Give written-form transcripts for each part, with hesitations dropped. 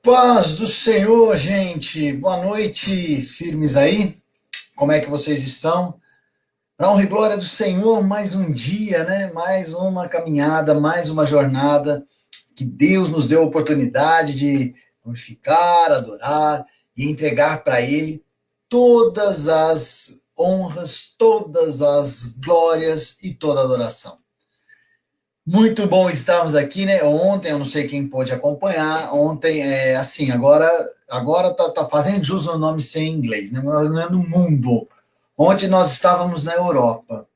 Paz do Senhor, gente. Boa noite, firmes aí. Como é que vocês estão? Para honra e glória do Senhor, mais um dia, né? Mais uma caminhada, mais uma jornada que Deus nos deu a oportunidade de glorificar, adorar e entregar para Ele todas as honras, todas as glórias e toda a adoração. Muito bom estarmos aqui, né? Ontem, eu não sei quem pôde acompanhar, ontem, assim, agora tá fazendo jus ao nome sem inglês, né? Não é no mundo. Ontem nós estávamos na Europa.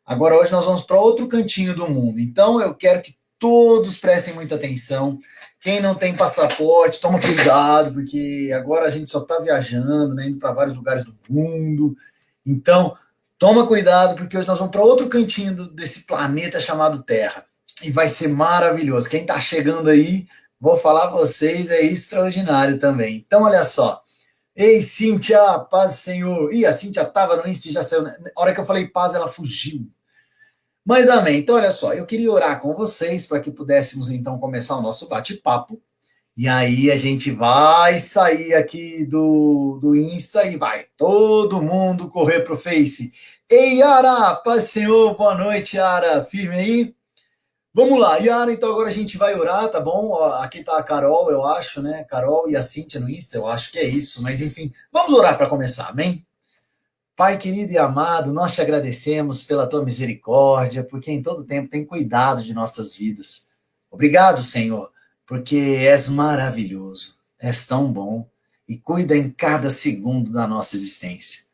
Agora, hoje nós vamos para outro cantinho do mundo. Então, eu quero que todos prestem muita atenção. Quem não tem passaporte, toma cuidado, porque agora a gente só está viajando, né? Indo para vários lugares do mundo. Então, toma cuidado, porque hoje nós vamos para outro cantinho desse planeta chamado Terra. E vai ser maravilhoso. Quem está chegando aí, vou falar para vocês, é extraordinário também. Então, olha só. Ei, Cíntia, paz do Senhor. Ih, a Cíntia estava no Insta e já saiu. Na hora que eu falei paz, ela fugiu. Mas amém. Então, olha só, eu queria orar com vocês para que pudéssemos então começar o nosso bate-papo. E aí a gente vai sair aqui do Insta e vai todo mundo correr pro Face. Ei, Yara, paz do Senhor, boa noite, Yara. Firme aí? Vamos lá, Yara, então agora a gente vai orar, tá bom? Ó, aqui tá a Carol, eu acho, né? Carol e a Cíntia no Insta, eu acho que é isso. Mas enfim, vamos orar para começar, amém? Pai querido e amado, nós te agradecemos pela tua misericórdia, porque em todo tempo tem cuidado de nossas vidas. Obrigado, Senhor, porque és maravilhoso, és tão bom e cuida em cada segundo da nossa existência.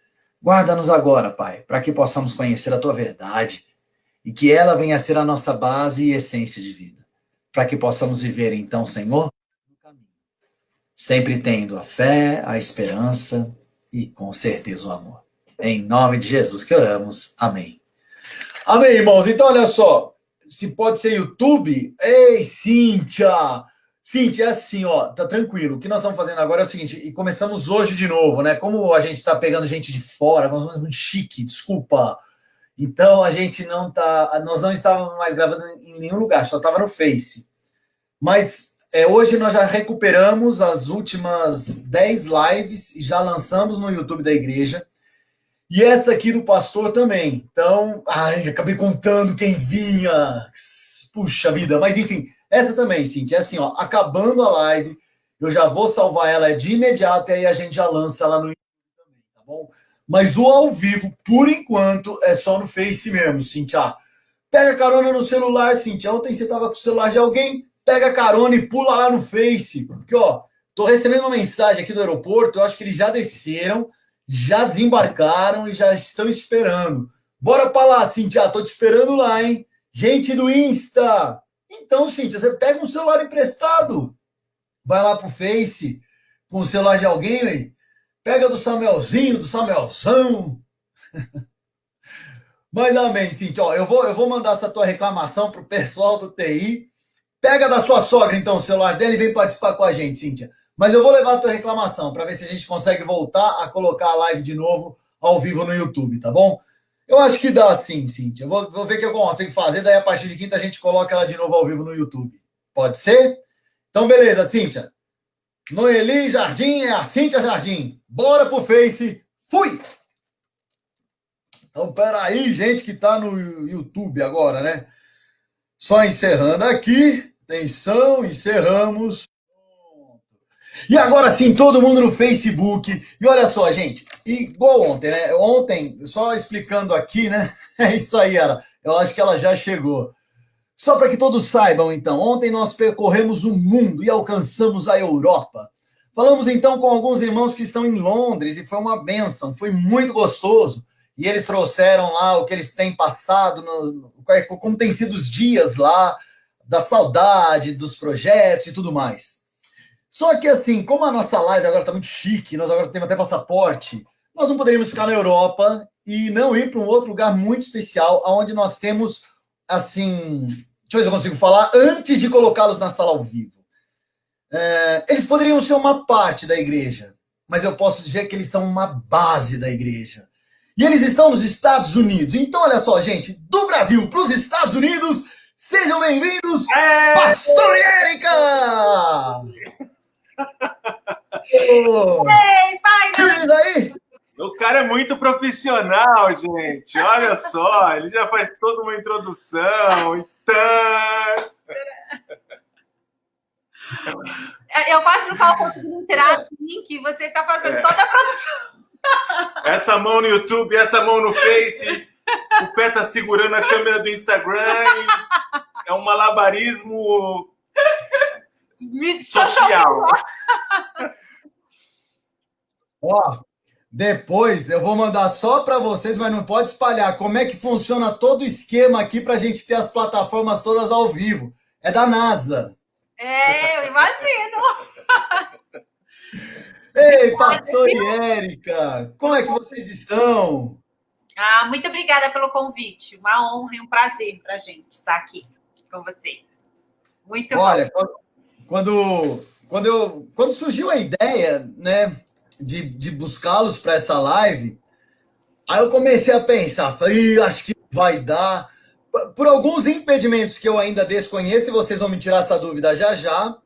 Guarda-nos agora, Pai, para que possamos conhecer a tua verdade e que ela venha a ser a nossa base e essência de vida, para que possamos viver então, Senhor, sempre tendo a fé, a esperança e com certeza o amor. Em nome de Jesus que oramos. Amém. Amém, irmãos. Então, olha só. Se pode ser YouTube. Ei, Cíntia! Cíntia, é assim, ó, tá tranquilo. O que nós estamos fazendo agora é o seguinte, e começamos hoje de novo, né? Como a gente está pegando gente de fora, nós somos muito chique, desculpa. Então a gente não tá. Nós não estávamos mais gravando em nenhum lugar, só estava no Face. Mas hoje nós já recuperamos as últimas 10 lives e já lançamos no YouTube da igreja. E essa aqui do pastor também. Então, acabei contando quem vinha. Puxa vida. Mas enfim, essa também, Cintia. É assim, ó, acabando a live, eu já vou salvar ela de imediato e aí a gente já lança ela no YouTube também, tá bom? Mas o ao vivo, por enquanto, é só no Face mesmo, Cintia. Pega carona no celular, Cintia. Ontem você tava com o celular de alguém, pega carona e pula lá no Face. Porque, ó, tô recebendo uma mensagem aqui do aeroporto, eu acho que eles já desceram, já desembarcaram e já estão esperando. Bora pra lá, Cintia, tô te esperando lá, hein? Gente do Insta! Então, Cintia, você pega um celular emprestado, vai lá pro Face, com o celular de alguém, aí, pega do Samuelzinho, do Samuelzão. Mas amém, Cintia, ó, eu vou mandar essa tua reclamação pro pessoal do TI. Pega da sua sogra, então, o celular dela e vem participar com a gente, Cíntia. Mas eu vou levar a tua reclamação para ver se a gente consegue voltar a colocar a live de novo ao vivo no YouTube, tá bom? Eu acho que dá sim, Cíntia. Vou ver o que eu consigo fazer, daí a partir de quinta a gente coloca ela de novo ao vivo no YouTube. Pode ser? Então, beleza, Cíntia. Noeli Jardim é a Cíntia Jardim. Bora pro Face. Fui! Então, peraí, gente que tá no YouTube agora, né? Só encerrando aqui. Atenção, encerramos. E agora sim, todo mundo no Facebook. E olha só, gente, igual ontem, né? Ontem, só explicando aqui, né? É isso aí, Ara. Eu acho que ela já chegou. Só para que todos saibam, então, ontem nós percorremos o mundo e alcançamos a Europa. Falamos então com alguns irmãos que estão em Londres e foi uma bênção, foi muito gostoso. E eles trouxeram lá o que eles têm passado, como tem sido os dias lá, da saudade, dos projetos e tudo mais. Só que assim, como a nossa live agora está muito chique, nós agora temos até passaporte, nós não poderíamos ficar na Europa e não ir para um outro lugar muito especial, onde nós temos, assim, deixa eu ver se eu consigo falar, antes de colocá-los na sala ao vivo. Eles poderiam ser uma parte da igreja, mas eu posso dizer que eles são uma base da igreja. E eles estão nos Estados Unidos. Então, olha só, gente, do Brasil para os Estados Unidos, sejam bem-vindos, Pastor e Érica! Ei, pai, Tira aí! O cara é muito profissional, gente. Olha só, ele já faz toda uma introdução. Então... Eu quase não estava conseguindo entrar assim, que você está fazendo toda a produção. Essa mão no YouTube, essa mão no Face, o pé tá segurando a câmera do Instagram. É um malabarismo social. Ó, depois eu vou mandar só para vocês, mas não pode espalhar como é que funciona todo o esquema aqui para a gente ter as plataformas todas ao vivo. É da NASA. Eu imagino. Ei, pastor e Érica, como é que vocês estão? Muito obrigada pelo convite. Uma honra e um prazer para a gente estar aqui com vocês. Muito Olha, bom. quando surgiu a ideia, né, de buscá-los para essa live, aí eu comecei a pensar, falei, acho que vai dar. Por alguns impedimentos que eu ainda desconheço, e vocês vão me tirar essa dúvida já já,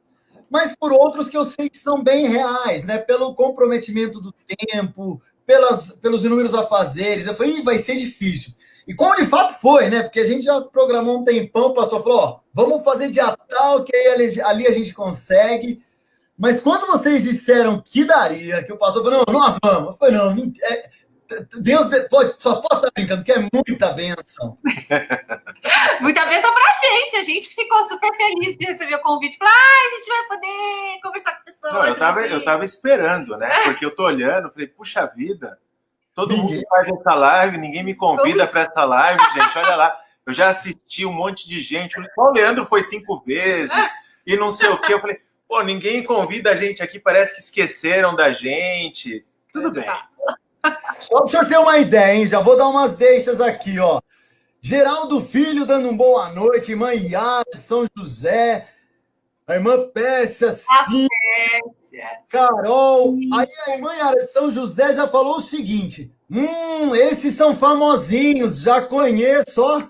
mas por outros que eu sei que são bem reais, né? Pelo comprometimento do tempo, pelos inúmeros afazeres. Eu falei, vai ser difícil. E como de fato foi, né? Porque a gente já programou um tempão, o pastor falou, ó, vamos fazer dia tal, que aí ali a gente consegue. Mas quando vocês disseram que daria, que o pastor falou, não, nós vamos. Eu falei, não, Deus só pode estar brincando, que é muita bênção. Muita bênção pra gente. A gente ficou super feliz de receber o convite. Falei, a gente vai poder conversar com a pessoa. Não, eu tava esperando, né? Porque eu tô olhando, falei, puxa vida, todo mundo faz essa live, ninguém me convida para essa live, gente, olha lá. Eu já assisti um monte de gente. O Leandro foi 5 vezes e não sei o quê. Eu falei, pô, ninguém convida a gente aqui, parece que esqueceram da gente. Tudo bem. Só para o senhor ter uma ideia, hein? Já vou dar umas deixas aqui, ó. Geraldo Filho dando um boa noite, irmã Yara de São José, a irmã Pérsia, sim, Carol. Aí a irmã Yara de São José já falou o seguinte, esses são famosinhos, já conheço, ó.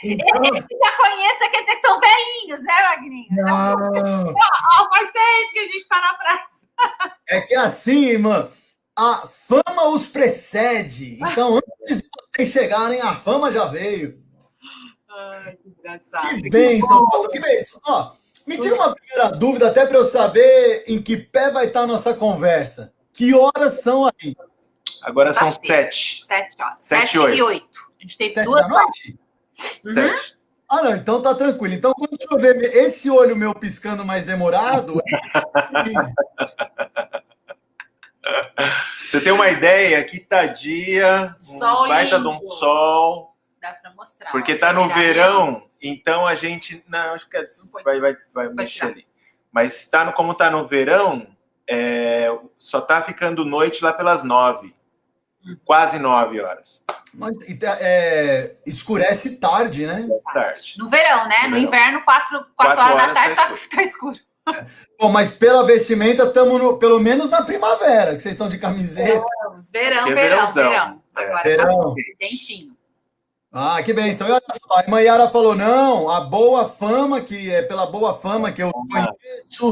Então... Esse já conheço, quer dizer que são velhinhos, né, Magninho? Não. Faz tempo que a gente tá na praça. É que assim, irmã, a fama os precede. Então, antes de vocês chegarem, a fama já veio. Ai, que engraçado. Que bênção, pastor, que bênção. Ó, me tira uma primeira dúvida, até para eu saber em que pé vai estar a nossa conversa. Que horas são aí? Agora são 7. 7 horas. 7 e 8. A gente teve 7 duas da noite? 7. Ah, não, então tá tranquilo. Então, quando eu ver esse olho meu piscando mais demorado... Você tem uma ideia? Que tá dia, sol baita lindo. De um sol. Dá pra mostrar. Porque tá no verão, então a gente... Não, acho que vai mexer ali. Mas como tá no verão, só tá ficando noite lá pelas 9. Quase 9 horas. Mas, escurece tarde, né? Tarde. No verão, né? No inverno, 4 horas da tarde tá escuro. Bom, mas pela vestimenta, estamos pelo menos na primavera, que vocês estão de camiseta. Verão. Agora verão. Tá quentinho. Ah, que bênção. E olha só, a irmã Yara falou, não, a boa fama, que é pela boa fama que eu conheço.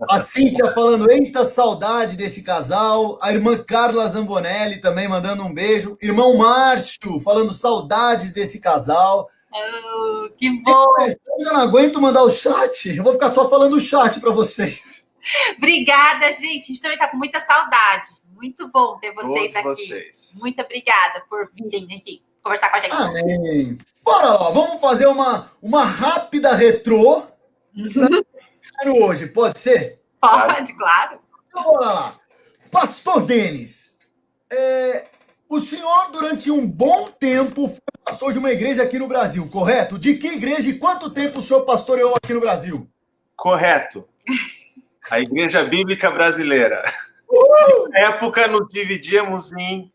A Cíntia falando, eita, saudade desse casal. A irmã Carla Zambonelli também mandando um beijo. Irmão Márcio falando saudades desse casal. Oh, que bom! Eu já não aguento mandar o chat. Eu vou ficar só falando o chat para vocês. Obrigada, gente. A gente também tá com muita saudade. Muito bom ter vocês Todos aqui. Vocês. Muito obrigada por virem aqui conversar com a gente. Amém. Bora lá, vamos fazer uma rápida retrô hoje, pode ser? Pode, claro. Então, bora lá. Pastor Denis, o senhor durante um bom tempo foi pastor de uma igreja aqui no Brasil, correto? De que igreja e quanto tempo o senhor pastoreou aqui no Brasil? Correto. A Igreja Bíblica Brasileira. Na época, nos dividíamos em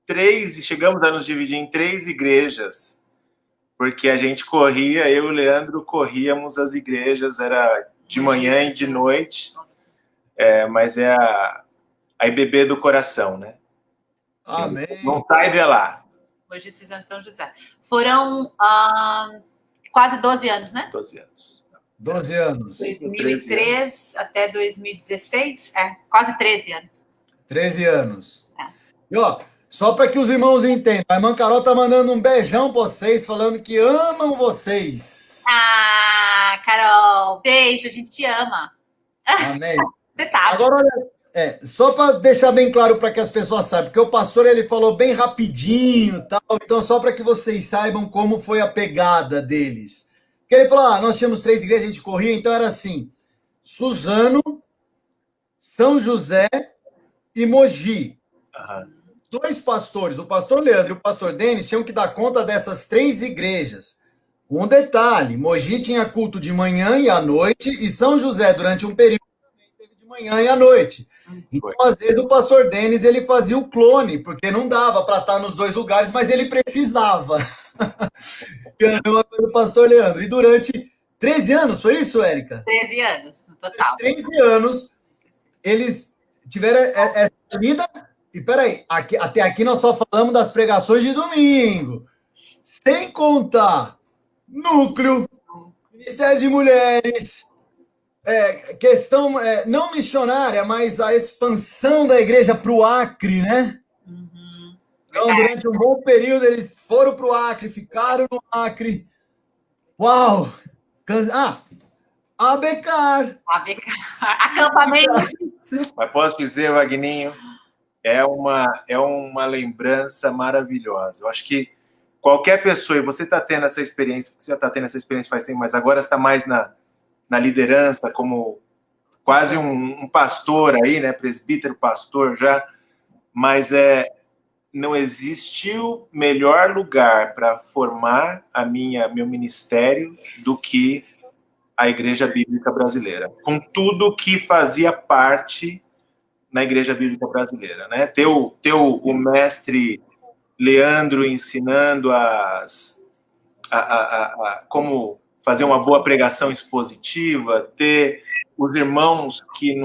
3, e chegamos a nos dividir em 3 igrejas, porque a gente corria, eu e o Leandro corríamos as igrejas, era de manhã e de noite, mas é a IBB do coração, né? Amém. Não sai de lá. Hoje em São José. Foram quase 12 anos, né? 12 anos. 12 anos. 2003 até 2016, quase 13 anos. 13 anos. E, ó, só para que os irmãos entendam, a irmã Carol tá mandando um beijão pra vocês, falando que amam vocês. Ah, Carol, beijo, a gente te ama. Amém. Você sabe. Agora, olha, só para deixar bem claro para que as pessoas saibam, porque o pastor ele falou bem rapidinho, tal, então só para que vocês saibam como foi a pegada deles. Porque ele falou, nós tínhamos 3 igrejas, a gente corria, então era assim, Suzano, São José e Mogi. Aham. 2 pastores, o pastor Leandro e o pastor Denis, tinham que dar conta dessas 3 igrejas. Um detalhe, Mogi tinha culto de manhã e à noite, e São José, durante um período, também teve de manhã e à noite. Então, às vezes, o pastor Denis, ele fazia o clone, porque não dava para estar nos 2 lugares, mas ele precisava. E a mesma coisa do pastor Leandro. E durante 13 anos, foi isso, Érica? 13 anos, no total. 13 anos, eles tiveram essa vida. E peraí, até aqui nós só falamos das pregações de domingo. Sem contar núcleo, Ministério de Mulheres, questão não missionária, mas a expansão da igreja para o Acre, né? Uhum. Então, durante um bom período, eles foram para o Acre, ficaram no Acre. Uau! Abecar. Acampamento. Mas posso dizer, Wagninho, é uma lembrança maravilhosa. Eu acho que qualquer pessoa, e você está tendo essa experiência, você já está tendo essa experiência faz tempo, mas agora está mais na liderança, como quase um pastor aí, né? Presbítero, pastor já, mas não existiu melhor lugar para formar meu ministério do que a Igreja Bíblica Brasileira, com tudo que fazia parte na Igreja Bíblica Brasileira, né? Ter o mestre Leandro ensinando como fazer uma boa pregação expositiva, ter os irmãos que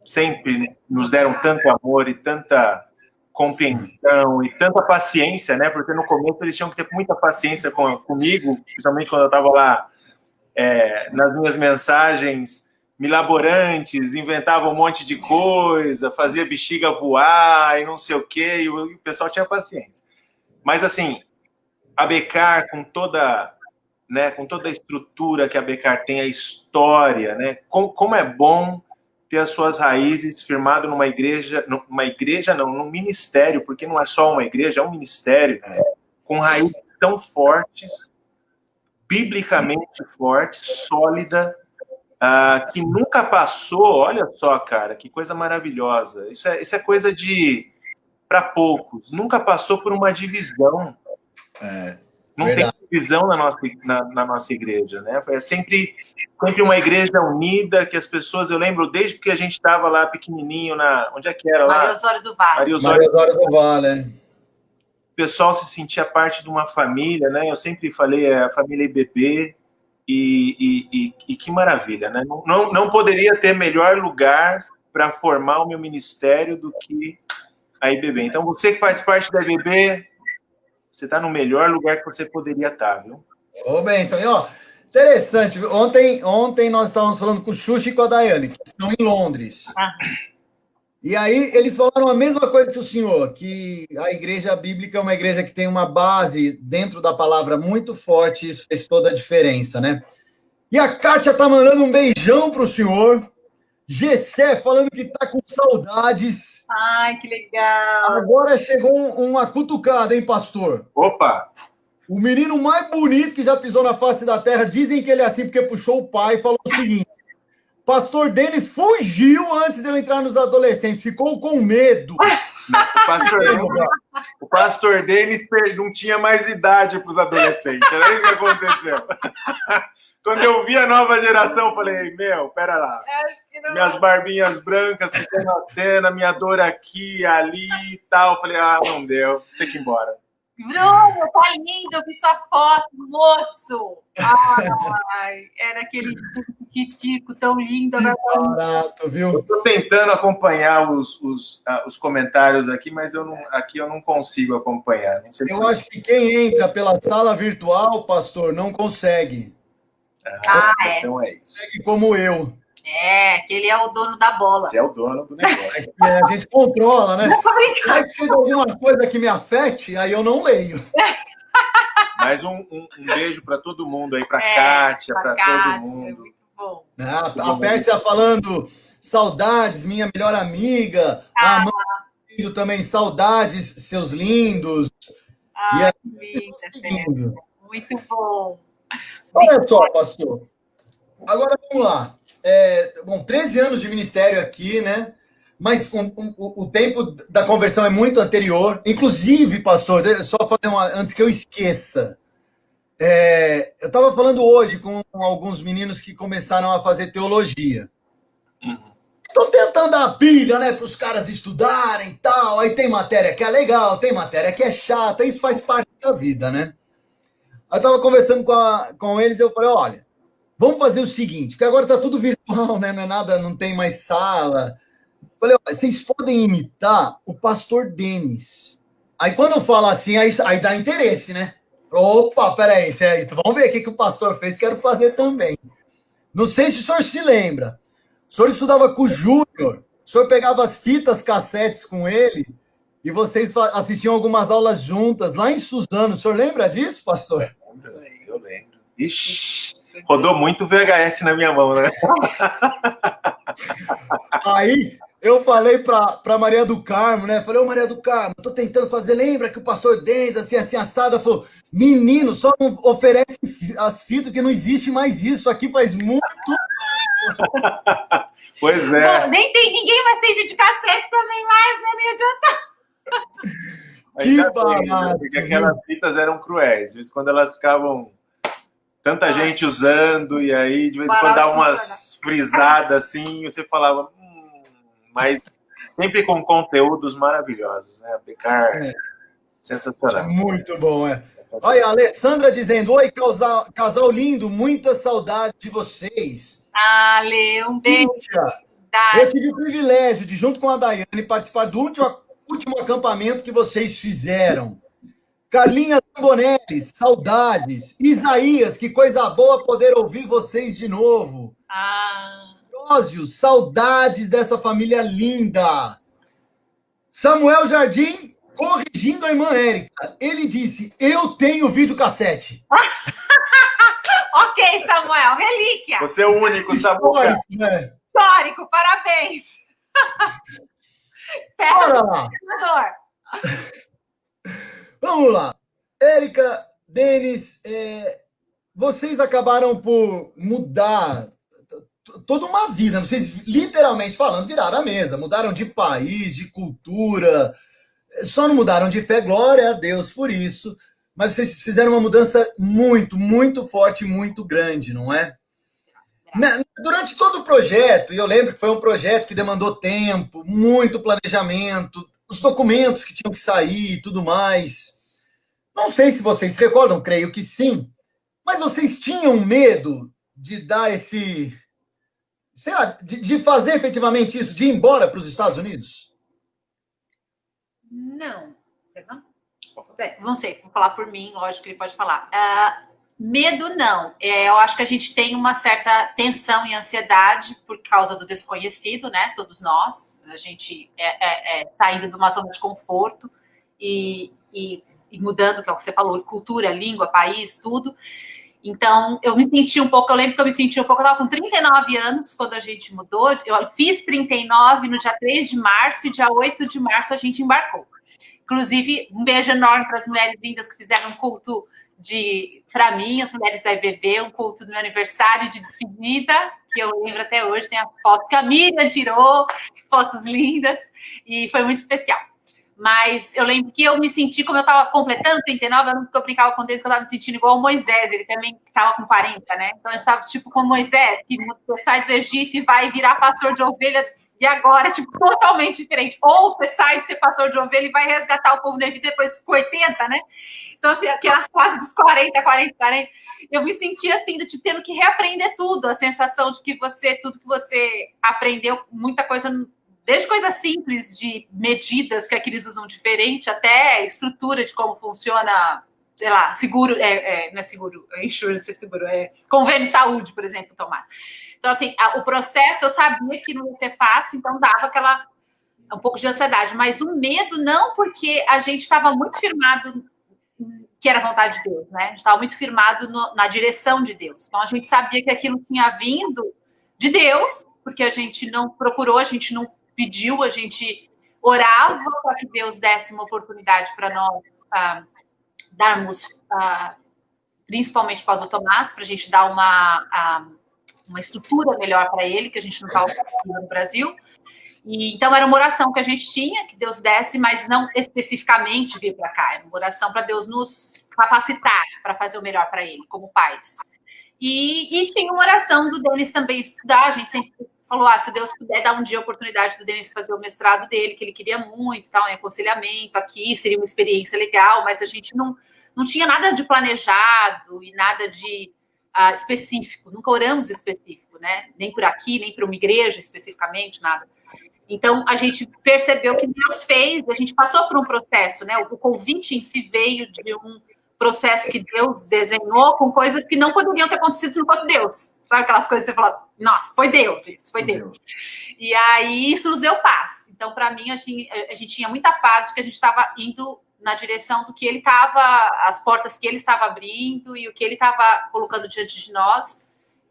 sempre nos deram tanto amor e tanta compreensão e tanta paciência, né? Porque no começo eles tinham que ter muita paciência comigo, principalmente quando eu estava lá nas minhas mensagens milaborantes, inventava um monte de coisa, fazia bexiga voar e não sei o quê, e o pessoal tinha paciência. Mas, assim, a Becar, com toda a estrutura que a Becar tem, a história, né? Como é bom ter as suas raízes firmado num ministério, porque não é só uma igreja, é um ministério, com raízes tão fortes, biblicamente forte, sólida, que nunca passou. Olha só, cara, que coisa maravilhosa. Isso é coisa para poucos. Nunca passou por uma divisão. Não verdade. tem divisão na nossa igreja, né? É sempre uma igreja unida, que as pessoas, eu lembro desde que a gente estava lá pequenininho, onde é que era lá? Maria Osório do Vale. Maria Osório do Vale, O pessoal se sentia parte de uma família, né? Eu sempre falei, a família IBB, e que maravilha, né? Não poderia ter melhor lugar para formar o meu ministério do que a IBB. Então, você que faz parte da IBB, você está no melhor lugar que você poderia estar, viu? Ô, benção. E, ó, interessante, ontem nós estávamos falando com o Xuxa e com a Daiane, que estão em Londres. E aí eles falaram a mesma coisa que o senhor, que a igreja bíblica é uma igreja que tem uma base dentro da palavra muito forte, isso fez toda a diferença, né? E a Kátia tá mandando um beijão pro senhor. Gessé falando que tá com saudades. Ai, que legal. Agora chegou uma cutucada, hein, pastor? Opa! O menino mais bonito que já pisou na face da terra, dizem que ele é assim porque puxou o pai e falou o seguinte: Pastor Denis fugiu antes de eu entrar nos adolescentes, ficou com medo. O pastor Denis não tinha mais idade para os adolescentes, era isso que aconteceu. Quando eu vi a nova geração, eu falei, pera lá. Minhas barbinhas brancas ficando na cena, minha dor aqui, ali e tal. Eu falei, não deu, tem que ir embora. Bruno, tá lindo, eu vi sua foto, moço. Ai, era aquele tico tão lindo. Barato, viu? Eu tô tentando acompanhar os comentários aqui, mas eu não consigo acompanhar. Não sei eu acho que quem entra pela sala virtual, pastor, não consegue. Então é isso. Como eu. Que ele é o dono da bola. Você é o dono do negócio. A gente controla, né? Se chega alguma coisa que me afete, aí eu não leio. Mais um beijo para todo mundo aí, para Kátia, para todo mundo. Muito bom. A Pérsia falando saudades, minha melhor amiga. A Amanda também saudades, seus lindos. E aí, linda, muito bom. Olha só, pastor. Agora vamos lá. 13 anos de ministério aqui, né? Mas o tempo da conversão é muito anterior. Inclusive, pastor, só fazer antes que eu esqueça. Eu estava falando hoje com alguns meninos que começaram a fazer teologia. Estou tentando dar pilha, né, para os caras estudarem e tal. Aí tem matéria que é legal, tem matéria que é chata. Isso faz parte da vida, né? Eu estava conversando com eles e eu falei, olha, vamos fazer o seguinte, porque agora está tudo virtual, né? Não é nada, não tem mais sala. Falei, olha, vocês podem imitar o pastor Denis. Aí quando eu falo assim, aí dá interesse, né? Opa, peraí, vamos ver o que o pastor fez, quero fazer também. Não sei se o senhor se lembra. O senhor estudava com o Júnior, o senhor pegava as fitas cassetes com ele e vocês assistiam algumas aulas juntas lá em Suzano. O senhor lembra disso, pastor? Eu lembro. Ixi, rodou muito VHS na minha mão, né? Aí eu falei para Maria do Carmo, né? Falei, ô Maria do Carmo, tô tentando fazer, lembra que o pastor Denis, assim, assado, falou, menino, só não oferece as fitas, que não existe mais isso, aqui faz muito... Pois é. Bom, nem tem ninguém, mas tem vídeo cassete também mais, né? Nem adianta. Que barato. Porque aquelas fitas eram cruéis, de vez em quando elas ficavam... Tanta gente usando, e aí de vez em quando dá umas frisadas assim, e você falava... Mas sempre com conteúdos maravilhosos, né? Aplicar sensacional. Muito bom, Olha, a Alessandra dizendo, oi, casal lindo, muita saudade de vocês. Ale, um beijo. Eu tive o privilégio de, junto com a Daiane, participar do último acampamento que vocês fizeram. Carlinha Tambonelli, saudades. Isaías, que coisa boa poder ouvir vocês de novo. Ósio, saudades dessa família linda. Samuel Jardim, corrigindo a irmã Érica. Ele disse, eu tenho videocassete. Ok, Samuel, relíquia. Você é o único, Samuel. Histórico, parabéns. Bora lá. Vamos lá. Érica, Denis, vocês acabaram por mudar toda uma vida. Vocês, literalmente falando, viraram a mesa. Mudaram de país, de cultura. Só não mudaram de fé, glória a Deus por isso. Mas vocês fizeram uma mudança muito, muito forte, muito grande, não é? Durante todo o projeto, e eu lembro que foi um projeto que demandou tempo, muito planejamento, os documentos que tinham que sair e tudo mais. Não sei se vocês se recordam, creio que sim, mas vocês tinham medo de dar esse... Sei lá, de fazer efetivamente isso, de ir embora para os Estados Unidos? Não. Não sei, vou falar por mim, lógico que ele pode falar. Medo, não. Eu acho que a gente tem uma certa tensão e ansiedade por causa do desconhecido, né? Todos nós. A gente saindo de uma zona de conforto e mudando, que é o que você falou, cultura, língua, país, tudo. Então, eu me senti um pouco, eu lembro que eu me senti um pouco, eu estava com 39 anos quando a gente mudou, eu fiz 39 no dia 3 de março e dia 8 de março a gente embarcou. Inclusive, um beijo enorme para as mulheres lindas que fizeram um culto para mim, as mulheres da IBB, um culto do meu aniversário de despedida, que eu lembro até hoje, tem as fotos que a Miriam tirou, fotos lindas, e foi muito especial. Mas eu lembro que eu me senti, como eu estava completando 39, eu brincava com Deus que eu estava me sentindo igual o Moisés, ele também estava com 40, né? Então eu estava tipo como Moisés, que sai do Egito e vai virar pastor de ovelha, e agora, tipo, totalmente diferente. Ou você sai de ser pastor de ovelha e vai resgatar o povo do Egito depois com 80, né? Então, assim, aquela fase dos 40, eu me senti assim, tipo, tendo que reaprender tudo, a sensação de que tudo que você aprendeu, muita coisa, desde coisas simples de medidas que aqui eles usam diferente, até estrutura de como funciona sei lá, seguro, não é seguro, insurance é seguro, convênio de saúde, por exemplo, Tomás. Então, assim, o processo, eu sabia que não ia ser fácil, então dava um pouco de ansiedade, mas o medo não, porque a gente estava muito firmado que era a vontade de Deus, né? A gente estava muito firmado na direção de Deus. Então, a gente sabia que aquilo tinha vindo de Deus, porque a gente não procurou, a gente não pediu, a gente orava para que Deus desse uma oportunidade para nós darmos, principalmente para o Tomás, para a gente dar uma estrutura melhor para ele, que a gente não estava conseguindo no Brasil. E, então, era uma oração que a gente tinha, que Deus desse, mas não especificamente vir para cá. Era uma oração para Deus nos capacitar para fazer o melhor para ele, como pais. E tinha uma oração do Denis também estudar. A gente sempre falou, se Deus puder dar um dia a oportunidade do Denis fazer o mestrado dele, que ele queria muito, tal, em aconselhamento aqui, seria uma experiência legal, mas a gente não tinha nada de planejado e nada de específico. Nunca oramos específico, né? Nem por aqui, nem para uma igreja especificamente, nada. Então, a gente percebeu que Deus fez, a gente passou por um processo, né? O convite em si veio de um processo que Deus desenhou com coisas que não poderiam ter acontecido se não fosse Deus. Sabe aquelas coisas que você fala, nossa, foi Deus, isso foi Deus. E aí, isso nos deu paz. Então, para mim, a gente tinha muita paz, porque a gente estava indo na direção do que ele estava, as portas que ele estava abrindo e o que ele estava colocando diante de nós.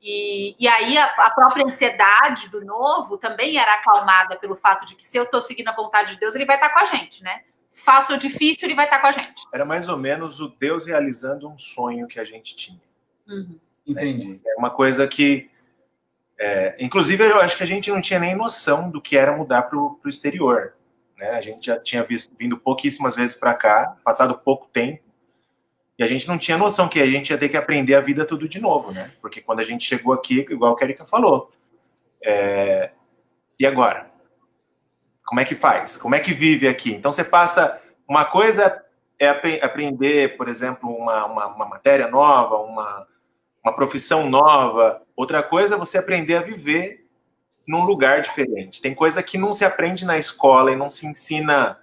E aí a própria ansiedade do novo também era acalmada pelo fato de que se eu estou seguindo a vontade de Deus, ele vai estar com a gente, né? Fácil ou difícil, ele vai estar com a gente. Era mais ou menos o Deus realizando um sonho que a gente tinha. Uhum. Entendi. É uma coisa que, inclusive, eu acho que a gente não tinha nem noção do que era mudar para o exterior. Né? A gente já tinha vindo pouquíssimas vezes para cá, passado pouco tempo. E a gente não tinha noção que a gente ia ter que aprender a vida tudo de novo, né? Porque quando a gente chegou aqui, igual a Erika falou, e agora? Como é que faz? Como é que vive aqui? Então você passa, uma coisa é aprender, por exemplo, uma matéria nova, uma profissão nova. Outra coisa é você aprender a viver num lugar diferente. Tem coisa que não se aprende na escola e não se ensina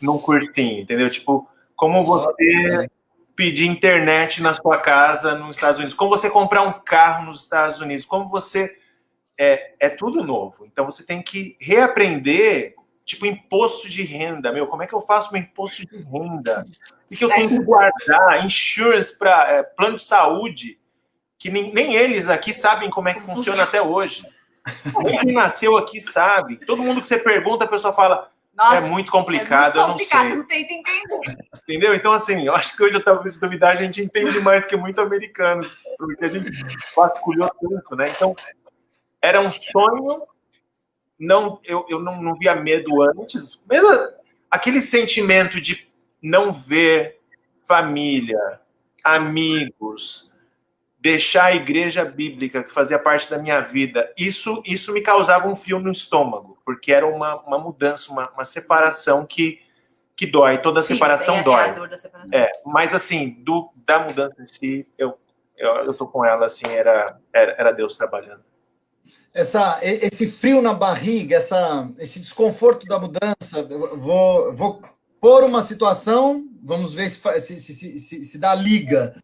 num cursinho, entendeu? Tipo, como você pedir internet na sua casa nos Estados Unidos, como você comprar um carro nos Estados Unidos, como você... É tudo novo. Então, você tem que reaprender, tipo, imposto de renda. Como é que eu faço meu imposto de renda? O que eu tenho que guardar? Insurance para plano de saúde, que nem eles aqui sabem como é que funciona até hoje. Quem nasceu aqui sabe. Todo mundo que você pergunta, a pessoa fala... Nossa, é muito complicado, eu não sei. Não tem que entender. Entendeu? Então, assim, eu acho que hoje, talvez, se duvidar, a gente entende mais que muito americanos, porque a gente vasculhou tanto, né? Então, era um sonho, eu não via medo antes, mesmo aquele sentimento de não ver família, amigos, deixar a igreja bíblica, que fazia parte da minha vida, isso me causava um frio no estômago, porque era uma mudança, uma separação que dói, toda separação dói. Mas assim, da mudança em si, eu tô com ela, assim, era Deus trabalhando. Esse frio na barriga, esse desconforto da mudança, vou pôr uma situação, vamos ver se dá liga.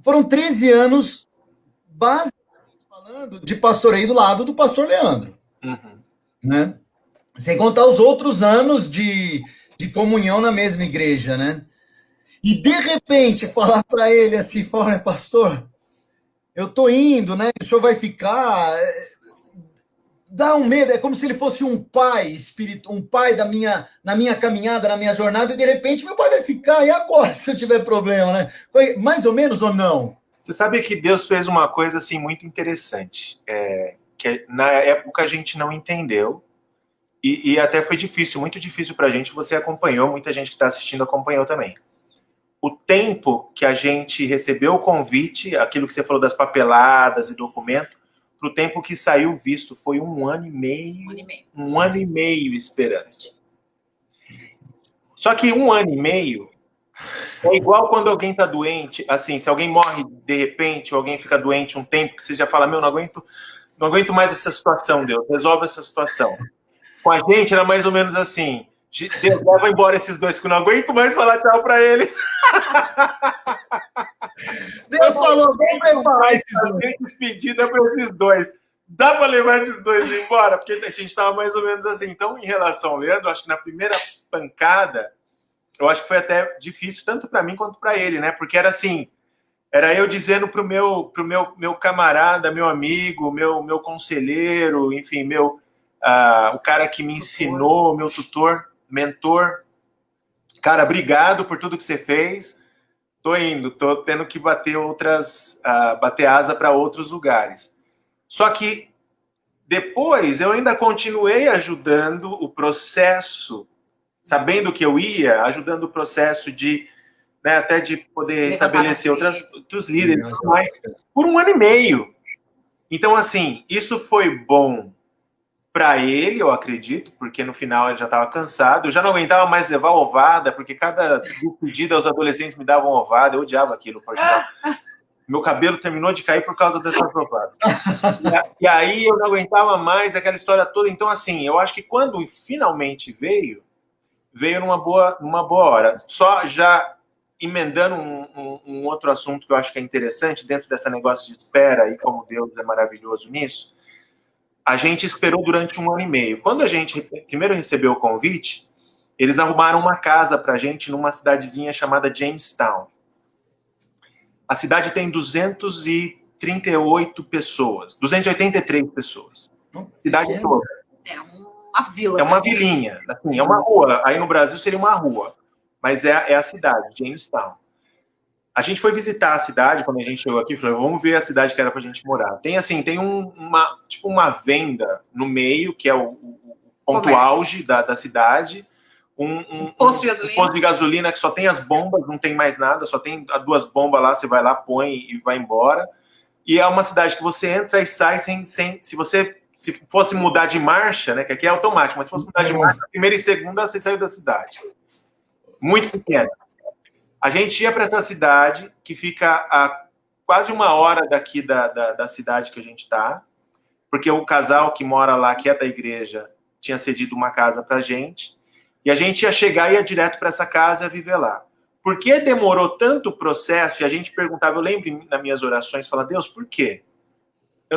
Foram 13 anos, basicamente falando, de pastoreio do lado do pastor Leandro. Uhum. Né? Sem contar os outros anos de comunhão na mesma igreja, né? E, de repente, falar para ele assim, fala, pastor, eu tô indo, né? O senhor vai ficar... Dá um medo, é como se ele fosse um pai um pai na minha caminhada, na minha jornada, e de repente meu pai vai ficar, e agora se eu tiver problema, né? Mais ou menos ou não? Você sabe que Deus fez uma coisa assim muito interessante, que na época a gente não entendeu, e até foi difícil, muito difícil pra gente, você acompanhou, muita gente que está assistindo acompanhou também. O tempo que a gente recebeu o convite, aquilo que você falou das papeladas e documento, para o tempo que saiu o visto, foi 1 ano e meio. 1 ano e meio esperando. Só que 1 ano e meio é igual quando alguém está doente, assim, se alguém morre de repente, ou alguém fica doente um tempo, que você já fala, não aguento mais essa situação, Deus, resolve essa situação. Com a gente era mais ou menos assim, Deus, leva embora esses dois, que eu não aguento mais falar tchau para eles. Deus falou, vem preparar esses dois. Tem despedida para esses dois. Dá para levar esses dois embora? Porque a gente estava mais ou menos assim. Então, em relação ao Leandro, acho que na primeira pancada, eu acho que foi até difícil, tanto para mim quanto para ele, né? Porque era assim, era eu dizendo pro meu camarada, meu amigo, meu conselheiro, enfim, o cara que me ensinou, meu tutor, mentor, cara, obrigado por tudo que você fez. Tô indo, tô tendo que bater asa para outros lugares. Só que depois eu ainda continuei ajudando o processo, sabendo que eu ia, ajudando o processo de, né, até de poder estabelecer outros líderes, mas por 1 ano e meio. Então, assim, isso foi bom para ele, eu acredito, porque no final ele já estava cansado, eu já não aguentava mais levar ovada, porque cada despedida os adolescentes me davam ovada, eu odiava aquilo, por sinal. Meu cabelo terminou de cair por causa dessas ovadas. E aí eu não aguentava mais aquela história toda. Então, assim, eu acho que quando finalmente veio numa boa hora. Só já emendando um outro assunto que eu acho que é interessante dentro desse negócio de espera e como Deus é maravilhoso nisso. A gente esperou durante 1 ano e meio. Quando a gente primeiro recebeu o convite, eles arrumaram uma casa para a gente numa cidadezinha chamada Jamestown. A cidade tem 238 pessoas, 283 pessoas. Cidade toda. É uma vila. É uma vilinha, assim, é uma rua. Aí no Brasil seria uma rua, mas é a cidade, Jamestown. A gente foi visitar a cidade quando a gente chegou aqui, falou, vamos ver a cidade que era pra gente morar. Tem assim, tem uma venda no meio, que é o ponto auge da cidade, um posto de gasolina que só tem as bombas, não tem mais nada, só tem 2 bombas lá, você vai lá, põe e vai embora. E é uma cidade que você entra e sai sem se fosse mudar de marcha, né, que aqui é automático, mas se fosse mudar de marcha, primeira e segunda, você saiu da cidade. Muito pequena. A gente ia para essa cidade, que fica a quase 1 hora daqui da cidade que a gente está, porque o casal que mora lá, que é da igreja, tinha cedido uma casa para a gente, e a gente ia chegar e ia direto para essa casa e viver lá. Por que demorou tanto o processo? E a gente perguntava, eu lembro nas minhas orações, falava, Deus, por quê?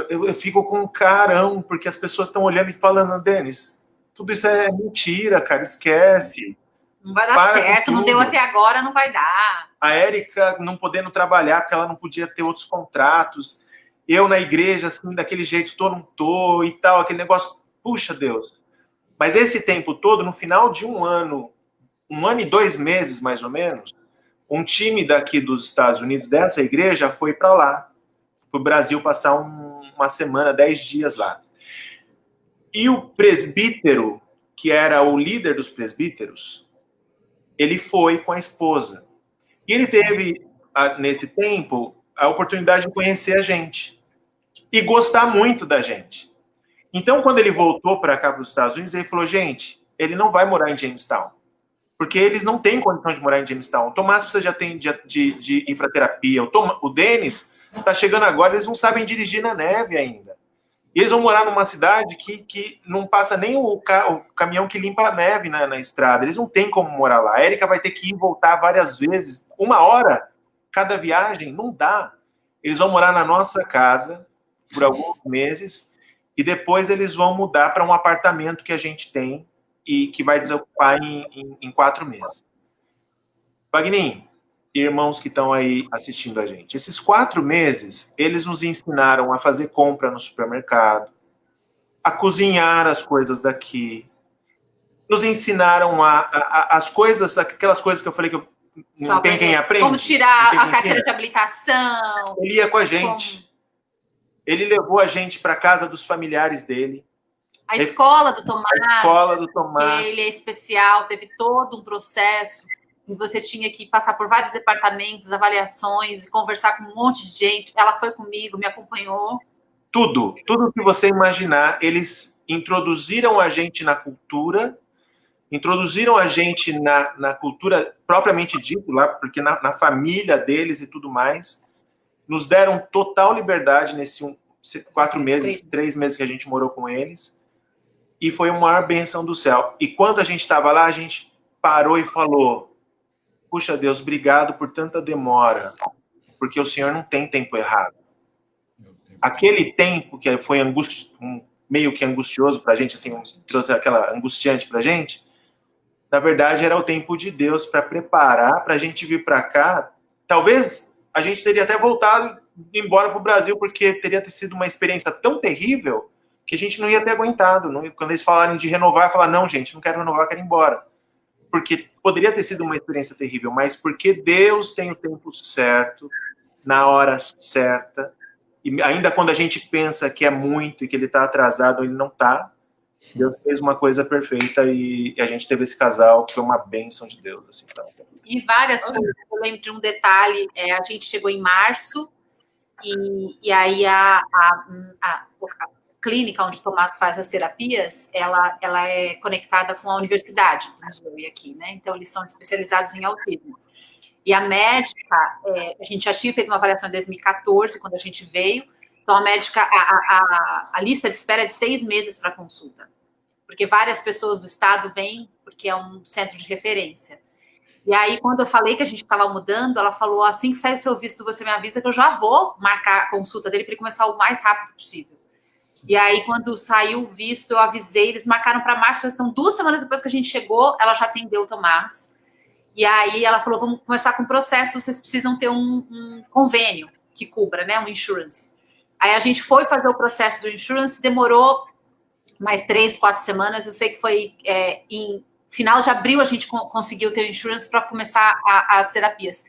Eu fico com um carão, porque as pessoas estão olhando e falando, Denis, tudo isso é mentira, cara, esquece. Não vai dar certo, não deu até agora, não vai dar. A Érica não podendo trabalhar, porque ela não podia ter outros contratos. Eu na igreja, assim, daquele jeito, não tô e tal, aquele negócio, puxa Deus. Mas esse tempo todo, no final de 1 ano, 1 ano e 2 meses, mais ou menos, um time daqui dos Estados Unidos, dessa igreja, foi para lá, para o Brasil, passar uma semana, 10 dias lá. E o presbítero, que era o líder dos presbíteros, ele foi com a esposa. E ele teve, nesse tempo, a oportunidade de conhecer a gente e gostar muito da gente. Então, quando ele voltou para cá, para os Estados Unidos, ele falou, gente, ele não vai morar em Jamestown, porque eles não têm condição de morar em Jamestown. O Tomás precisa de ir para terapia. O Denis está chegando agora, eles não sabem dirigir na neve ainda. E eles vão morar numa cidade que não passa nem o caminhão que limpa a neve na estrada. Eles não têm como morar lá. A Érica vai ter que ir e voltar várias vezes. 1 hora cada viagem, não dá. Eles vão morar na nossa casa por alguns meses e depois eles vão mudar para um apartamento que a gente tem e que vai desocupar em 4 meses. Wagninho, irmãos que estão aí assistindo a gente. Esses 4 meses, eles nos ensinaram a fazer compra no supermercado, a cozinhar as coisas daqui, nos ensinaram as coisas, aquelas coisas que eu falei que não tem quem aprende. Como tirar a carteira de habilitação. Ele ia com a gente. Ele levou a gente para casa dos familiares dele. A escola do Tomás. A escola do Tomás. Ele é especial, teve todo um processo. E você tinha que passar por vários departamentos, avaliações, conversar com um monte de gente. Ela foi comigo, me acompanhou. Tudo que você imaginar, eles introduziram a gente na cultura, introduziram a gente na cultura propriamente dito, lá, porque na família deles e tudo mais, nos deram total liberdade nesses 4 meses, 3 meses que a gente morou com eles. e foi uma maior bênção do céu. E quando a gente estava lá, a gente parou e falou, puxa Deus, obrigado por tanta demora, porque o Senhor não tem tempo errado. Aquele tempo que foi meio que angustioso para a gente, assim, trouxe aquela angustiante para a gente, na verdade era o tempo de Deus para preparar para a gente vir para cá. Talvez a gente teria até voltado embora para o Brasil, porque teria sido uma experiência tão terrível que a gente não ia ter aguentado. Quando eles falarem de renovar, eu falar, não, gente, não quero renovar, quero ir embora. Porque poderia ter sido uma experiência terrível, mas porque Deus tem o tempo certo, na hora certa, e ainda quando a gente pensa que é muito e que ele está atrasado, ele não está. Deus fez uma coisa perfeita e a gente teve esse casal que foi uma bênção de Deus. Assim, então. E várias coisas. Eu lembro de um detalhe, a gente chegou em março e aí a clínica onde o Tomás faz as terapias, ela é conectada com a universidade do Missouri aqui, né? Então, eles são especializados em autismo. E a médica, a gente já tinha feito uma avaliação em 2014, quando a gente veio. Então, a médica, a lista de espera é de 6 meses para consulta. Porque várias pessoas do estado vêm, porque é um centro de referência. E aí, quando eu falei que a gente estava mudando, ela falou, assim que sair o seu visto, você me avisa que eu já vou marcar a consulta dele para ele começar o mais rápido possível. E aí, quando saiu o visto, eu avisei, eles marcaram para março, então 2 semanas depois que a gente chegou, ela já atendeu o Tomás. E aí ela falou, vamos começar com o processo, vocês precisam ter um convênio que cubra, né, um insurance. Aí a gente foi fazer o processo do insurance, demorou mais 3, 4 semanas, eu sei que foi em final de abril a gente conseguiu ter o insurance para começar as terapias.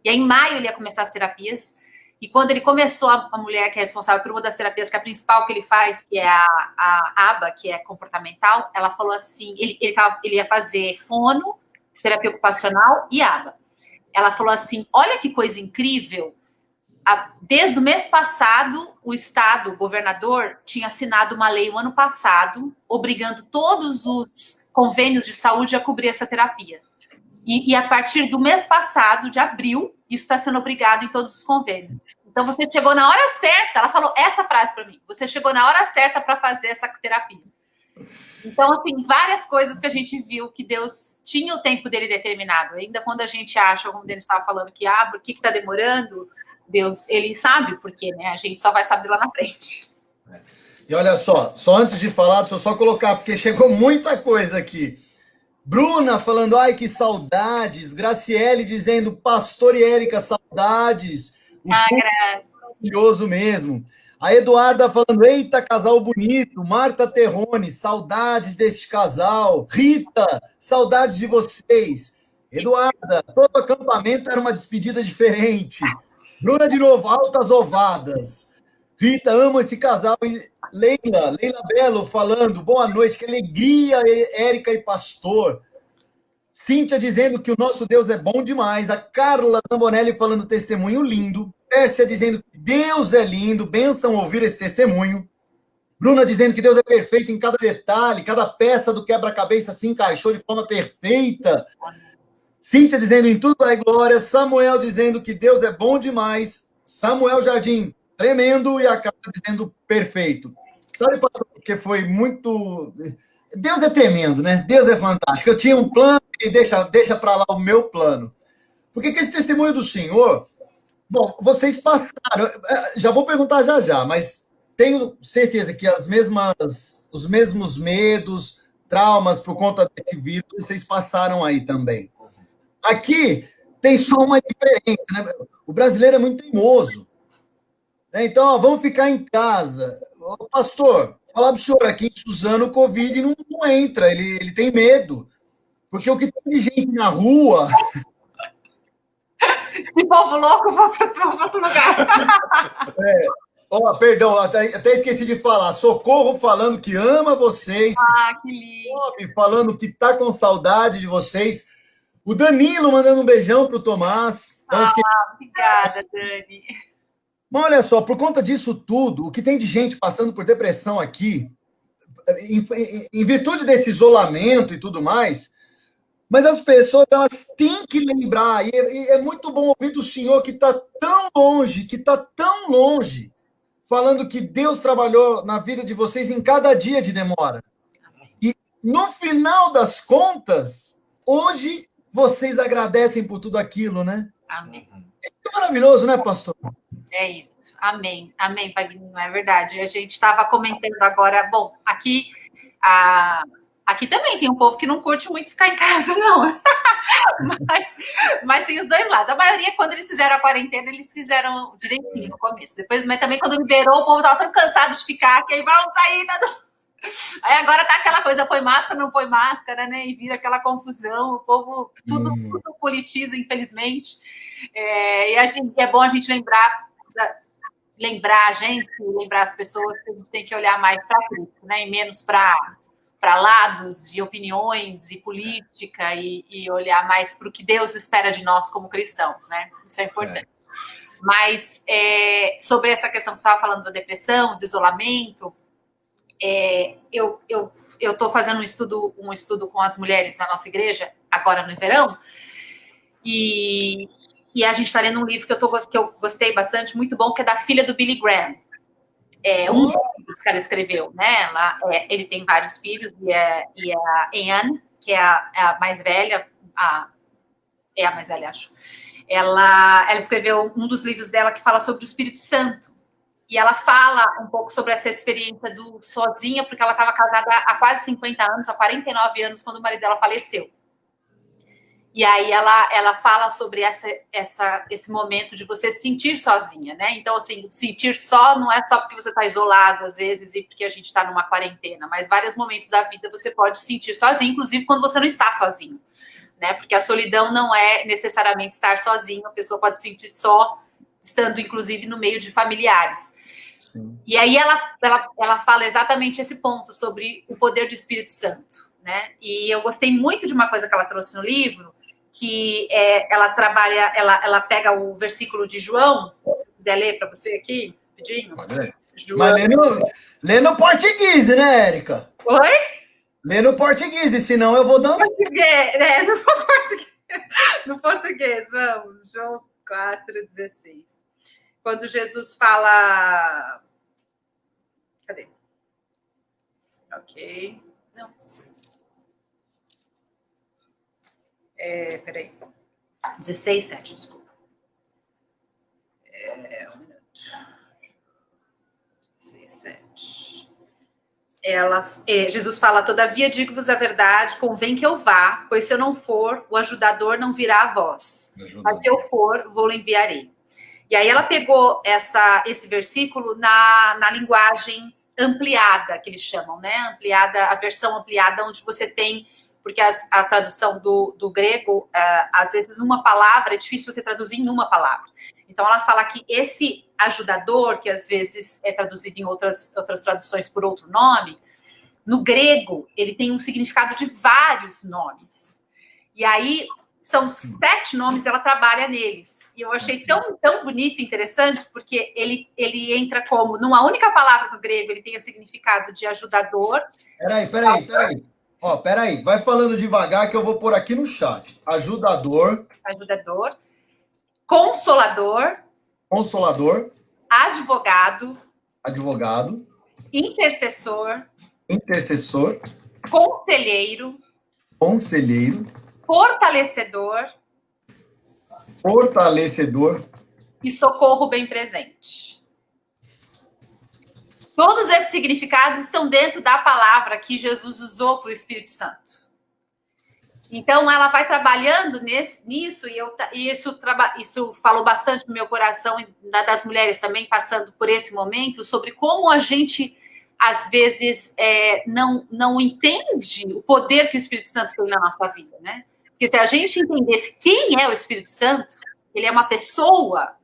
E aí em maio ele ia começar as terapias, e quando ele começou, a mulher que é responsável por uma das terapias, que é a principal que ele faz, que é a ABA, que é comportamental, ela falou assim, ele ia fazer fono, terapia ocupacional e ABA. Ela falou assim, olha que coisa incrível, desde o mês passado, o Estado, o governador, tinha assinado uma lei o ano passado, obrigando todos os convênios de saúde a cobrir essa terapia. E a partir do mês passado, de abril, isso está sendo obrigado em todos os convênios. Então, você chegou na hora certa, ela falou essa frase para mim, você chegou na hora certa para fazer essa terapia. Então, assim, várias coisas que a gente viu que Deus tinha o tempo dele determinado. Ainda quando a gente acha, como ele estava falando, que por que está demorando? Deus, ele sabe por quê, né? A gente só vai saber lá na frente. E olha só antes de falar, deixa eu só colocar, porque chegou muita coisa aqui. Bruna falando, ai, que saudades. Graciele dizendo, pastor e Érica, saudades. Maravilhoso mesmo. A Eduarda falando, eita, casal bonito. Marta Terrone, saudades deste casal. Rita, saudades de vocês. Eduarda, todo acampamento era uma despedida diferente. Bruna de novo, altas ovadas. Rita, amo esse casal. E Leila Belo falando, boa noite, que alegria, Érica e pastor. Cíntia dizendo que o nosso Deus é bom demais. A Carla Zambonelli falando testemunho lindo. Pérsia dizendo que Deus é lindo, bênção ouvir esse testemunho. Bruna dizendo que Deus é perfeito em cada detalhe, cada peça do quebra-cabeça se encaixou de forma perfeita. Cíntia dizendo em tudo é glória. Samuel dizendo que Deus é bom demais. Samuel Jardim, tremendo. E a Carla dizendo perfeito. Sabe, pastor, porque foi muito... Deus é tremendo, né? Deus é fantástico. Eu tinha um plano e deixa para lá o meu plano. Porque que esse testemunho do Senhor... Bom, vocês passaram... Já vou perguntar já, mas tenho certeza que os mesmos medos, traumas por conta desse vírus, vocês passaram aí também. Aqui tem só uma diferença, né? O brasileiro é muito teimoso. Então, ó, vamos ficar em casa. Ô, pastor, falar para o senhor aqui em Suzano, o Covid não entra, ele tem medo. Porque o que tem de gente na rua... Esse povo louco, vou para outro lugar. Perdão, até esqueci de falar. Socorro falando que ama vocês. Que lindo. Bob falando que tá com saudade de vocês. O Danilo mandando um beijão pro Tomás. Obrigada, Dani. Mas olha só, por conta disso tudo, o que tem de gente passando por depressão aqui, em virtude desse isolamento e tudo mais, mas as pessoas elas têm que lembrar, e é muito bom ouvir do Senhor que está tão longe, falando que Deus trabalhou na vida de vocês em cada dia de demora. no final das contas, hoje vocês agradecem por tudo aquilo, né? Amém. É maravilhoso, né, pastor? É isso. Amém. Amém, Pagninho. É verdade. A gente estava comentando agora. Bom, aqui também tem um povo que não curte muito ficar em casa, não. mas tem os dois lados. A maioria, quando eles fizeram a quarentena, eles fizeram direitinho no começo. Depois, mas também quando liberou, o povo estava tão cansado de ficar, que aí vamos sair. Aí agora tá aquela coisa, põe máscara, não põe máscara, né? E vira aquela confusão, o povo tudo politiza, infelizmente. E é bom a gente lembrar as pessoas que a gente tem que olhar mais para Cristo, né? E menos para lados de opiniões e política e olhar mais para o que Deus espera de nós como cristãos, né? Isso é importante. Mas sobre essa questão que você estava falando da depressão, do isolamento, eu estou fazendo um estudo com as mulheres na nossa igreja, agora no verão, e a gente está lendo um livro que eu gostei bastante, muito bom, que é da filha do Billy Graham. Um dos livros que ela escreveu, né? Ele tem vários filhos, e a Anne, que é a mais velha, é a mais velha, acho. Ela escreveu um dos livros dela que fala sobre o Espírito Santo. E ela fala um pouco sobre essa experiência do sozinha, porque ela estava casada há quase 50 anos, há 49 anos, quando o marido dela faleceu. E aí ela fala sobre esse momento de você se sentir sozinha, né? Então, assim, sentir só não é só porque você está isolado, às vezes, e porque a gente está numa quarentena, mas vários momentos da vida você pode se sentir sozinho, inclusive quando você não está sozinho, né? Porque a solidão não é necessariamente estar sozinho, a pessoa pode se sentir só, estando, inclusive, no meio de familiares. Sim. E aí ela fala exatamente esse ponto sobre o poder do Espírito Santo, né? E eu gostei muito de uma coisa que ela trouxe no livro, que ela pega o versículo de João, se puder ler para você aqui, rapidinho. Mas lê no português, né, Érica? Oi? Lê no português, senão eu vou dançar. No português, vamos. João 4,16. Quando Jesus fala... Cadê? Ok. Não, peraí. 16:7, desculpa. Um minuto. 16:7. Jesus fala, todavia digo-vos a verdade, convém que eu vá, pois se eu não for, o ajudador não virá a vós. Mas se eu for, vou-lo enviarei. E aí ela pegou esse versículo na linguagem ampliada, que eles chamam, né? Ampliada, a versão ampliada, onde você tem... Porque a tradução do grego, às vezes uma palavra, é difícil você traduzir em uma palavra. Então, ela fala que esse ajudador, que às vezes é traduzido em outras traduções por outro nome, no grego, ele tem um significado de vários nomes. E aí, são 7 nomes, ela trabalha neles. E eu achei tão, tão bonito e interessante, porque ele entra como, numa única palavra do grego, ele tem o significado de ajudador. Peraí. Ó, peraí, vai falando devagar que eu vou pôr aqui no chat. Ajudador. Consolador. Advogado. Intercessor. Conselheiro. Fortalecedor. E socorro bem presente. Todos esses significados estão dentro da palavra que Jesus usou para o Espírito Santo. Então, ela vai trabalhando nisso, e isso falou bastante no meu coração, e das mulheres também, passando por esse momento, sobre como a gente, às vezes, não entende o poder que o Espírito Santo tem na nossa vida, né? Porque se a gente entendesse quem é o Espírito Santo, ele é uma pessoa...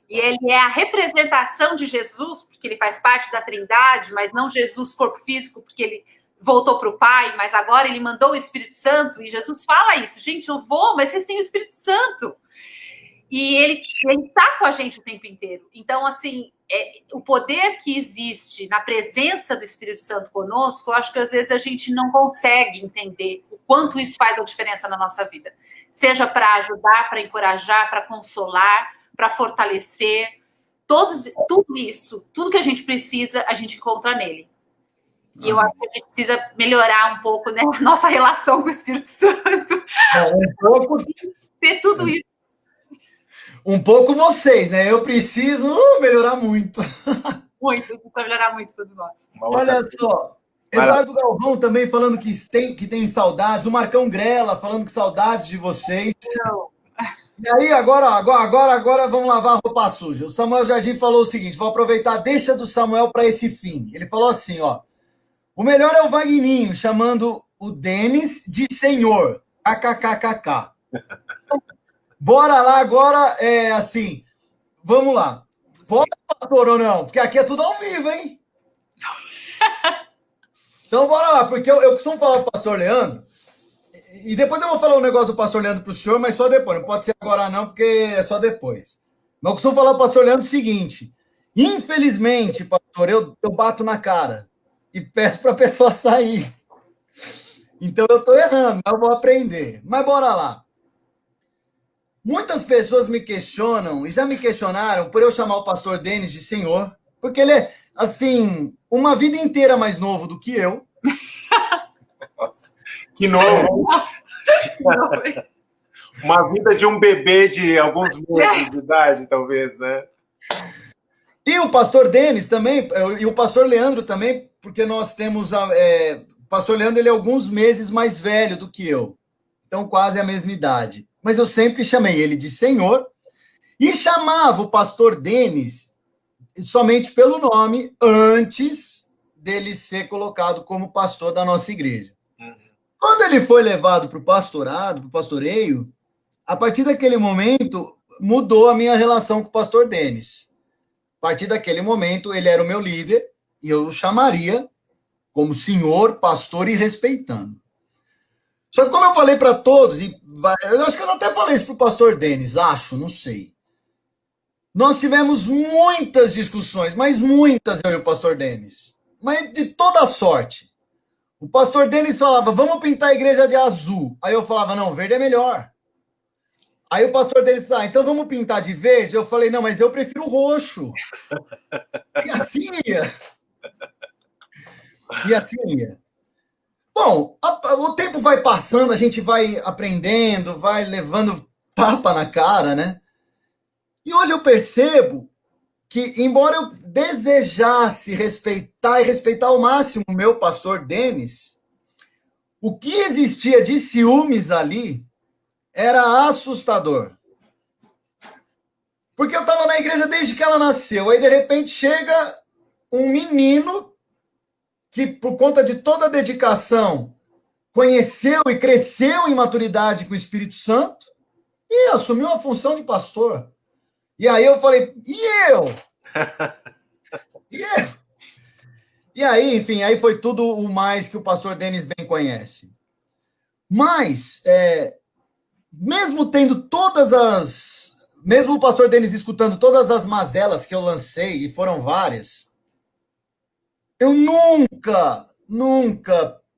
E ele é a representação de Jesus, porque ele faz parte da Trindade, mas não Jesus corpo físico, porque ele voltou para o Pai, mas agora ele mandou o Espírito Santo, e Jesus fala isso. Gente, eu vou, mas vocês têm o Espírito Santo. E ele está com a gente o tempo inteiro. Então, assim, o poder que existe na presença do Espírito Santo conosco, eu acho que às vezes a gente não consegue entender o quanto isso faz a diferença na nossa vida. Seja para ajudar, para encorajar, para consolar, para fortalecer, tudo isso, tudo que a gente precisa, a gente encontra nele. E eu acho que a gente precisa melhorar um pouco, né, a nossa relação com o Espírito Santo. Um pouco, Ter tudo isso. um pouco vocês, né? Eu preciso melhorar muito. Muito, precisa melhorar muito todos nós. Olha só, Eduardo Galvão também falando que tem saudades, o Marcão Grela falando que saudades de vocês. Não. E aí, agora vamos lavar a roupa suja. O Samuel Jardim falou o seguinte: vou aproveitar a deixa do Samuel para esse fim. Ele falou assim, ó. O melhor é o Vagninho chamando o Denis de senhor. KKKKK. Bora lá agora, assim, vamos lá. Pode, pastor, ou não? Porque aqui é tudo ao vivo, hein? Então bora lá, porque eu costumo falar pro pastor Leandro, e depois eu vou falar um negócio do pastor Leandro pro senhor, mas só depois. Não pode ser agora não, porque é só depois. Mas eu costumo falar pro pastor Leandro o seguinte: infelizmente, pastor, eu bato na cara e peço para a pessoa sair. Então eu estou errando, mas eu vou aprender. Mas bora lá. Muitas pessoas me questionam, e já me questionaram, por eu chamar o pastor Denis de senhor, porque ele é, assim, uma vida inteira mais novo do que eu. Nossa, que novo! Uma vida de um bebê de alguns meses de idade, talvez, né? E o pastor Denis também, e o pastor Leandro também, porque nós temos... o pastor Leandro, ele é alguns meses mais velho do que eu. Então, quase a mesma idade. Mas eu sempre chamei ele de senhor e chamava o pastor Denis somente pelo nome antes dele ser colocado como pastor da nossa igreja. Quando ele foi levado para o pastorado, para o pastoreio, a partir daquele momento mudou a minha relação com o pastor Denis. A partir daquele momento, ele era o meu líder e eu o chamaria como senhor, pastor e respeitando. Só que como eu falei para todos, eu acho que eu até falei isso para o pastor Denis, não sei. Nós tivemos muitas discussões, mas muitas, eu e o pastor Denis. Mas de toda sorte. O pastor Denis falava, vamos pintar a igreja de azul. Aí eu falava, não, verde é melhor. Aí o pastor Denis, então vamos pintar de verde? Eu falei, não, mas eu prefiro roxo. E assim ia. E assim ia. Bom, o tempo vai passando, a gente vai aprendendo, vai levando tapa na cara, né? E hoje eu percebo que, embora eu desejasse respeitar e respeitar ao máximo o meu pastor Denis, o que existia de ciúmes ali era assustador. Porque eu estava na igreja desde que ela nasceu, aí de repente chega um menino que, por conta de toda a dedicação, conheceu e cresceu em maturidade com o Espírito Santo e assumiu a função de pastor. E aí eu falei, e eu? E eu? E aí, enfim, aí foi tudo o mais que o pastor Denis bem conhece. Mas, mesmo tendo mesmo o pastor Denis escutando todas as mazelas que eu lancei, e foram várias, eu nunca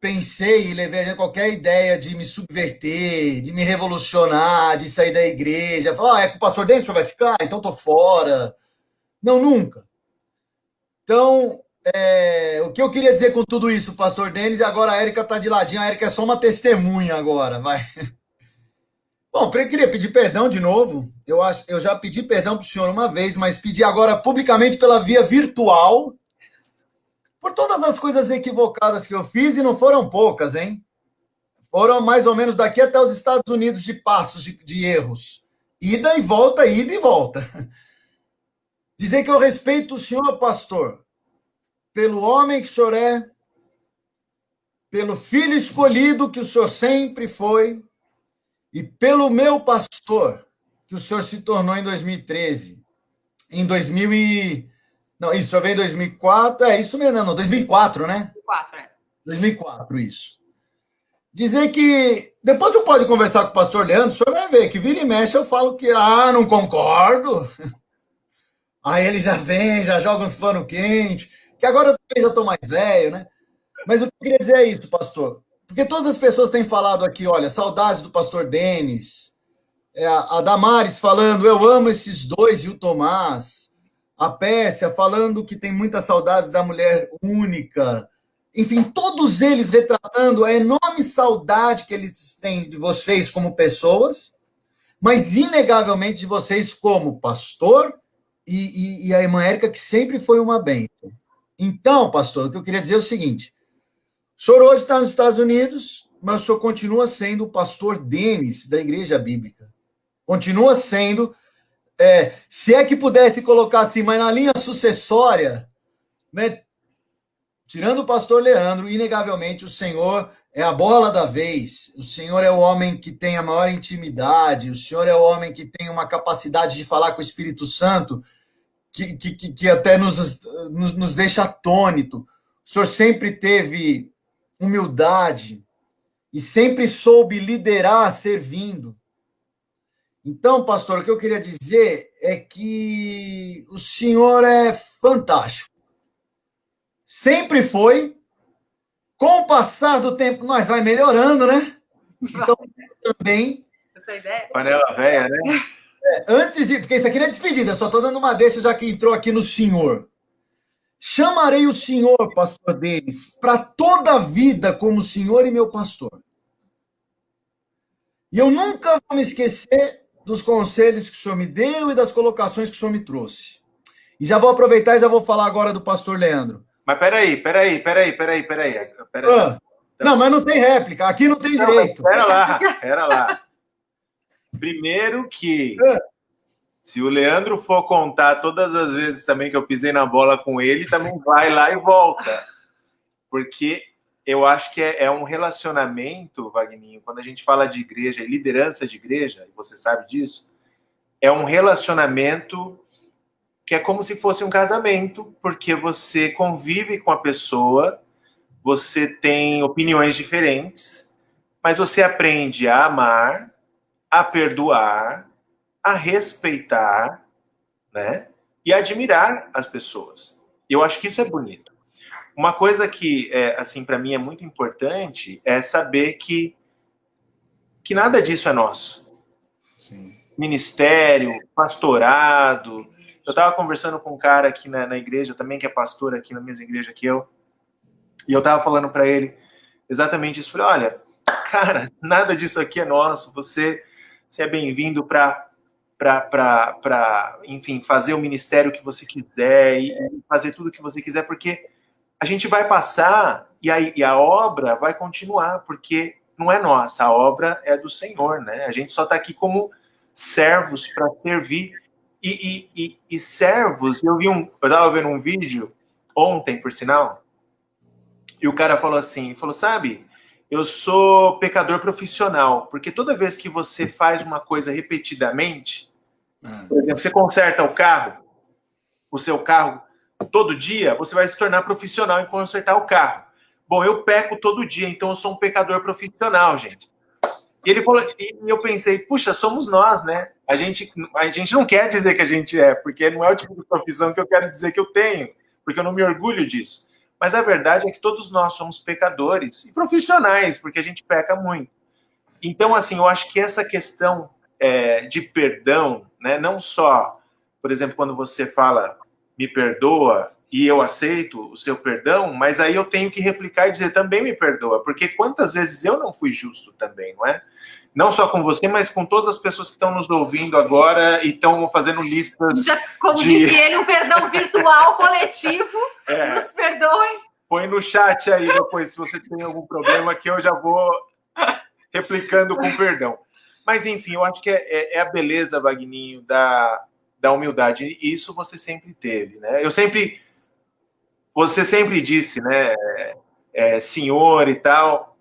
pensei e levei a qualquer ideia de me subverter, de me revolucionar, de sair da igreja, falar, é com o pastor Denis, o senhor vai ficar? Então tô fora. Não, nunca. Então, o que eu queria dizer com tudo isso, pastor Denis, e agora a Érica tá de ladinho, a Érica é só uma testemunha agora, vai. Bom, eu queria pedir perdão de novo, eu já pedi perdão pro senhor uma vez, mas pedi agora publicamente pela via virtual, por todas as coisas equivocadas que eu fiz, e não foram poucas, hein? Foram mais ou menos daqui até os Estados Unidos de passos de erros. Ida e volta, ida e volta. Dizer que eu respeito o senhor, pastor, pelo homem que o senhor é, pelo filho escolhido que o senhor sempre foi, e pelo meu pastor, que o senhor se tornou em 2013. Em 2000 e... Não, isso, eu veio em 2004. Isso mesmo, não, 2004, né? 2004, 2004, isso. Dizer que... Depois você pode conversar com o pastor Leandro, o senhor vai ver que vira e mexe eu falo que, não concordo. Aí ele já vem, já joga uns pano quente, que agora eu também já estou mais velho, né? Mas o que eu queria dizer é isso, pastor. Porque todas as pessoas têm falado aqui, olha, saudades do pastor Denis, a Damares falando, eu amo esses dois, e o Tomás, a Pérsia falando que tem muitas saudades da mulher única, enfim, todos eles retratando a enorme saudade que eles têm de vocês como pessoas, mas inegavelmente de vocês como pastor e a irmã Érica, que sempre foi uma bênção. Então, pastor, o que eu queria dizer é o seguinte: o senhor hoje está nos Estados Unidos, mas o senhor continua sendo o pastor Denis da Igreja Bíblica. Continua sendo, se é que pudesse colocar assim, mas na linha sucessória, né? Tirando o pastor Leandro, inegavelmente o senhor é a bola da vez, o senhor é o homem que tem a maior intimidade, o senhor é o homem que tem uma capacidade de falar com o Espírito Santo que até nos deixa atônito. O senhor sempre teve humildade e sempre soube liderar servindo. Então, pastor, o que eu queria dizer é que o senhor é fantástico. Sempre foi. Com o passar do tempo, nós vai melhorando, né? Então, também... Essa ideia? Panela velha, né? Antes de... Porque isso aqui não é despedida, só estou dando uma deixa, já que entrou aqui no senhor. Chamarei o senhor, pastor Denis, para toda a vida como senhor e meu pastor. E eu nunca vou me esquecer dos conselhos que o senhor me deu e das colocações que o senhor me trouxe. E já vou aproveitar e já vou falar agora do pastor Leandro. Mas peraí. Não, mas não tem réplica, aqui não tem direito. Pera lá. Primeiro que, se o Leandro for contar todas as vezes também que eu pisei na bola com ele, também vai lá e volta. Porque eu acho que é um relacionamento, Wagninho, quando a gente fala de igreja e liderança de igreja, e você sabe disso, é um relacionamento que é como se fosse um casamento, porque você convive com a pessoa, você tem opiniões diferentes, mas você aprende a amar, a perdoar, a respeitar, né? E admirar as pessoas. Eu acho que isso é bonito. Uma coisa que, assim, para mim é muito importante é saber que nada disso é nosso. Sim. Ministério, pastorado. Eu estava conversando com um cara aqui na igreja também, que é pastor aqui na mesma igreja que eu, e eu estava falando para ele exatamente isso. Falei, olha, cara, nada disso aqui é nosso, você é bem-vindo para, enfim, fazer o ministério que você quiser e fazer tudo que você quiser, porque a gente vai passar e a obra vai continuar, porque não é nossa, a obra é do Senhor, né? A gente só está aqui como servos para servir. E servos, eu estava vendo um vídeo ontem, por sinal, e o cara falou assim, sabe, eu sou pecador profissional, porque toda vez que você faz uma coisa repetidamente, por exemplo, você conserta o seu carro todo dia, você vai se tornar profissional em consertar o carro. Bom, eu peco todo dia, então eu sou um pecador profissional, gente. E ele falou, e eu pensei, puxa, somos nós, né? A gente não quer dizer que a gente é, porque não é o tipo de profissão que eu quero dizer que eu tenho, porque eu não me orgulho disso. Mas a verdade é que todos nós somos pecadores e profissionais, porque a gente peca muito. Então, assim, eu acho que essa questão de perdão, né? Não só, por exemplo, quando você fala, me perdoa, e eu aceito o seu perdão, mas aí eu tenho que replicar e dizer, também me perdoa, porque quantas vezes eu não fui justo também, não é? Não só com você, mas com todas as pessoas que estão nos ouvindo agora e estão fazendo listas. Como disse ele, um perdão virtual coletivo. Nos perdoem. Põe no chat aí depois, se você tem algum problema, que eu já vou replicando com perdão. Mas, enfim, eu acho que é a beleza, Wagninho, da humildade. E isso você sempre teve, né? Você sempre disse, né? Senhor e tal.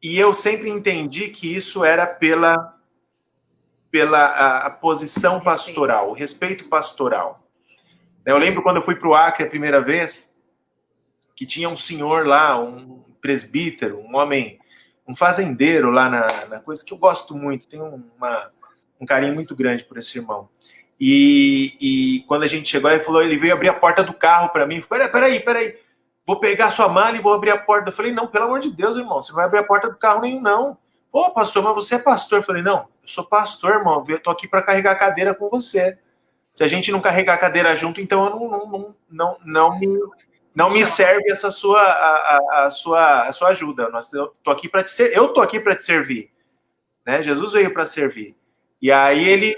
E eu sempre entendi que isso era pela a posição pastoral, o respeito pastoral. Eu lembro quando eu fui para o Acre a primeira vez, que tinha um senhor lá, um presbítero, um homem, um fazendeiro lá na coisa, que eu gosto muito, tenho um carinho muito grande por esse irmão. E quando a gente chegou, ele veio abrir a porta do carro para mim. Peraí, vou pegar sua mala e vou abrir a porta. Eu falei, não, pelo amor de Deus, irmão, você não vai abrir a porta do carro nenhum, não. Pô, pastor, mas você é pastor. Eu falei, não, eu sou pastor, irmão, eu tô aqui para carregar a cadeira com você. Se a gente não carregar a cadeira junto, então eu não me não me serve essa a sua ajuda. Eu tô aqui para te servir, né? Jesus veio para servir. E aí ele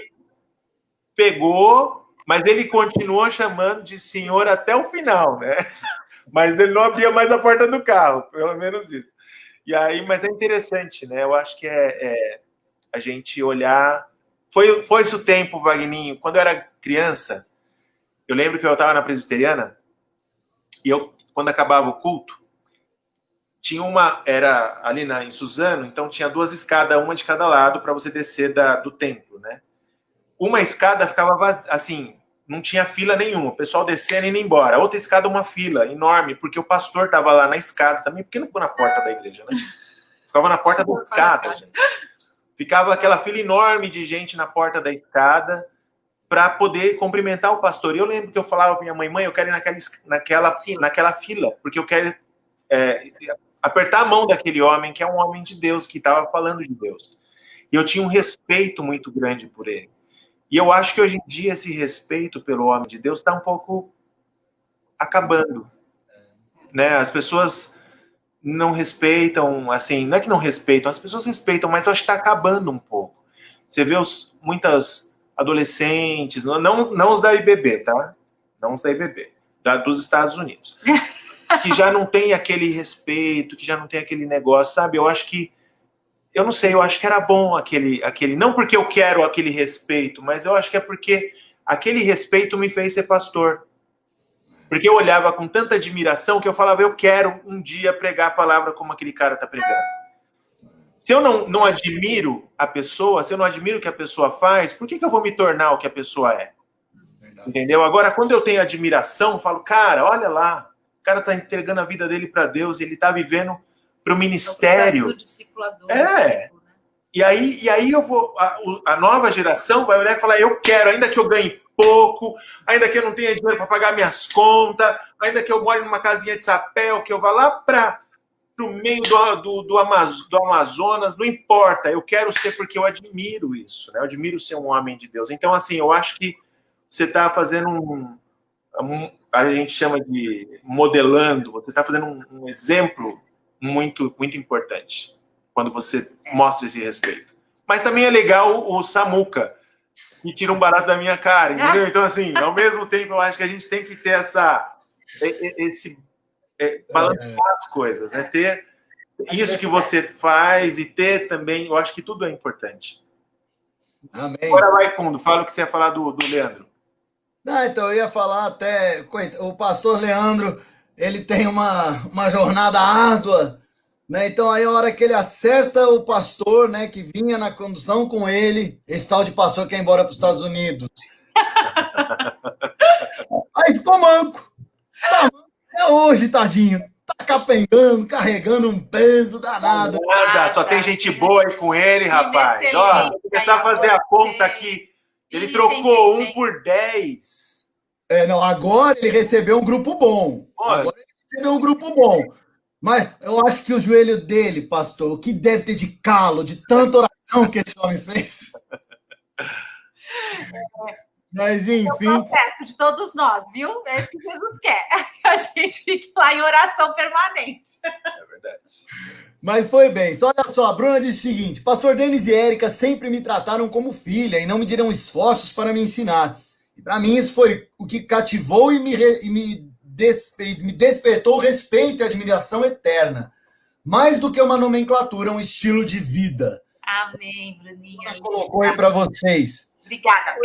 pegou, mas ele continuou chamando de senhor até o final, né? Mas ele não abria mais a porta do carro, pelo menos isso. E aí, mas é interessante, né? Eu acho que a gente olhar. Foi esse o tempo, Vagninho. Quando eu era criança, eu lembro que eu estava na presbiteriana e quando acabava o culto, tinha era ali em Suzano, então tinha 2 escadas, uma de cada lado, para você descer do templo, né? Uma escada ficava vazia, assim, não tinha fila nenhuma, o pessoal descendo e indo embora. A outra escada, uma fila enorme, porque o pastor estava lá na escada também, porque não ficou na porta da igreja, né? Ficava na porta da escada, gente. Ficava aquela fila enorme de gente na porta da escada para poder cumprimentar o pastor. E eu lembro que eu falava para minha mãe, eu quero ir naquela fila, porque eu quero apertar a mão daquele homem, que é um homem de Deus, que estava falando de Deus. E eu tinha um respeito muito grande por ele. E eu acho que hoje em dia esse respeito pelo homem de Deus está um pouco acabando, né? As pessoas não respeitam, assim, não é que não respeitam, as pessoas respeitam, mas eu acho que está acabando um pouco. Você vê muitas adolescentes, não os da IBB, tá? Não os da IBB, dos Estados Unidos, que já não tem aquele respeito, que já não tem aquele negócio, sabe? Eu acho que eu não sei, eu acho que era bom aquele, não porque eu quero aquele respeito, mas eu acho que é porque aquele respeito me fez ser pastor. Porque eu olhava com tanta admiração que eu falava, eu quero um dia pregar a palavra como aquele cara está pregando. Se eu não admiro a pessoa, se eu não admiro o que a pessoa faz, por que eu vou me tornar o que a pessoa é? Verdade. Entendeu? Agora, quando eu tenho admiração, eu falo, cara, olha lá, o cara está entregando a vida dele para Deus, ele está vivendo para o ministério. Do discipulador, discípulo, né? E aí eu vou, a nova geração vai olhar e falar, eu quero, ainda que eu ganhe pouco, ainda que eu não tenha dinheiro para pagar minhas contas, ainda que eu more numa casinha de chapéu, que eu vá lá para o meio do Amazonas, não importa, eu quero ser, porque eu admiro isso, né? Eu admiro ser um homem de Deus. Então, assim, eu acho que você está fazendo a gente chama de modelando, você está fazendo um exemplo muito, muito importante quando você mostra esse respeito. Mas também é legal o Samuca, que tira um barato da minha cara, entendeu? Então, assim, ao mesmo tempo, eu acho que a gente tem que ter balancear as coisas, né? Ter isso que você faz e ter também, eu acho que tudo é importante. Amém. Agora vai fundo, fala o que você ia falar do Leandro. Não, então, eu ia falar até, o pastor Leandro, ele tem uma jornada árdua, né? Então, aí a hora que ele acerta o pastor, né, que vinha na condução com ele, esse tal de pastor que ia embora para os Estados Unidos. Aí ficou manco. Tá manco até hoje, tadinho. Tá capengando, carregando um peso danado. Nada, só tem gente boa aí com ele, rapaz. Ó, vou começar a fazer a conta aqui. Ele trocou 1 por 10. Não, agora ele recebeu um grupo bom. Agora ele recebeu um grupo bom. Mas eu acho que o joelho dele, pastor, o que deve ter de calo, de tanta oração que esse homem fez. Mas, enfim. É o processo de todos nós, viu? É isso que Jesus quer. Que a gente fique lá em oração permanente. É verdade. Mas foi bem. Só olha só, a Bruna diz o seguinte: pastor Denis e Érica sempre me trataram como filha e não me deram esforços para me ensinar. E para mim isso foi o que cativou e me despertou respeito e admiração eterna. Mais do que uma nomenclatura, um estilo de vida. Amém, Bruninha. Colocou aí para vocês. Obrigada.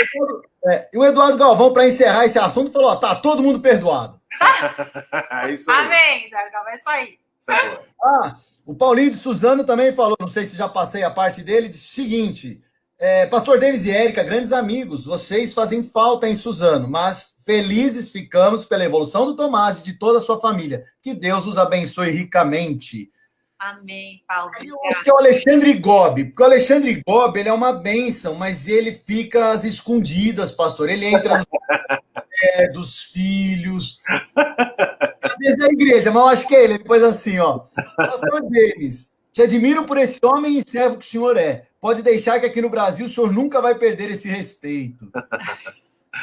E o Eduardo Galvão, para encerrar esse assunto, falou: tá todo mundo perdoado. Isso aí. Amém, Galvão, é isso aí. O Paulinho de Suzano também falou, não sei se já passei a parte dele, disse o seguinte: pastor Denis e Érica, grandes amigos, vocês fazem falta em Suzano, mas felizes ficamos pela evolução do Tomás e de toda a sua família. Que Deus os abençoe ricamente. Amém, Paulo. Eu acho que é o Alexandre Gobi, porque o Alexandre Gobi, ele é uma bênção, mas ele fica às escondidas, pastor. Ele entra nos dos filhos, às da igreja, mas eu acho que é ele. Depois assim, ó. Pastor Denis, te admiro por esse homem e servo que o senhor é. Pode deixar que aqui no Brasil o senhor nunca vai perder esse respeito.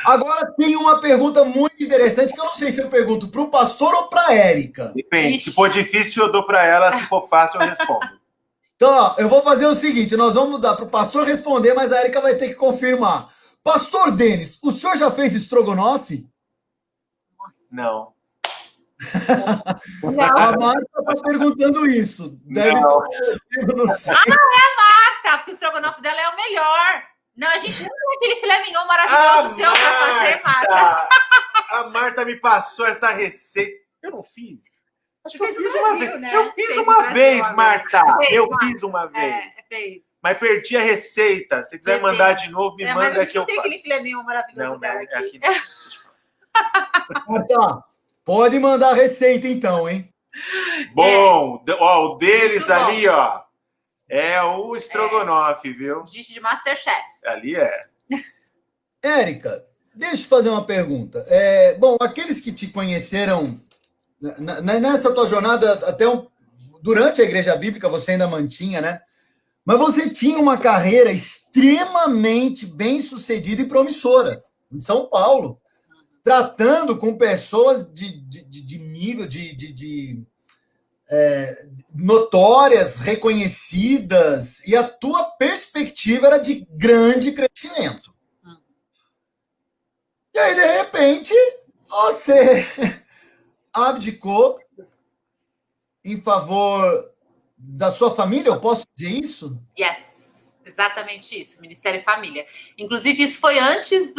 Agora tem uma pergunta muito interessante que eu não sei se eu pergunto para o pastor ou para a Érica. Depende. Se for difícil, eu dou para ela. Se for fácil, eu respondo. Então, ó, eu vou fazer o seguinte: nós vamos dar para o pastor responder, mas a Érica vai ter que confirmar. Pastor Denis, o senhor já fez estrogonofe? Não. A Marta está perguntando isso. Deve Não. não sei. Tá, porque o estrogonofe dela é o melhor. Não, a gente não tem aquele filé mignon maravilhoso seu para fazer, Marta. A Marta me passou essa receita. Eu não fiz. Acho que eu fiz uma vez. Né? Eu fiz uma vez, Marta. Eu Marta. fiz uma vez. Fez. Mas perdi a receita. Se quiser mandar de novo, me manda que eu faço. Não tem aquele filé mignon maravilhoso dela aqui. Marta, pode mandar a receita então, hein? Bom, ó, o deles muito ali, bom. Ó, é o estrogonofe, viu? Dish de Masterchef. Ali é. Érica, deixa eu te fazer uma pergunta. Bom, aqueles que te conheceram nessa tua jornada, até durante a Igreja Bíblica, você ainda mantinha, né? Mas você tinha uma carreira extremamente bem-sucedida e promissora em São Paulo, tratando com pessoas de nível, notórias, reconhecidas, e a tua perspectiva era de grande crescimento. E aí, de repente, você abdicou em favor da sua família, eu posso dizer isso? Yes, exatamente isso, Ministério e Família. Inclusive, isso foi antes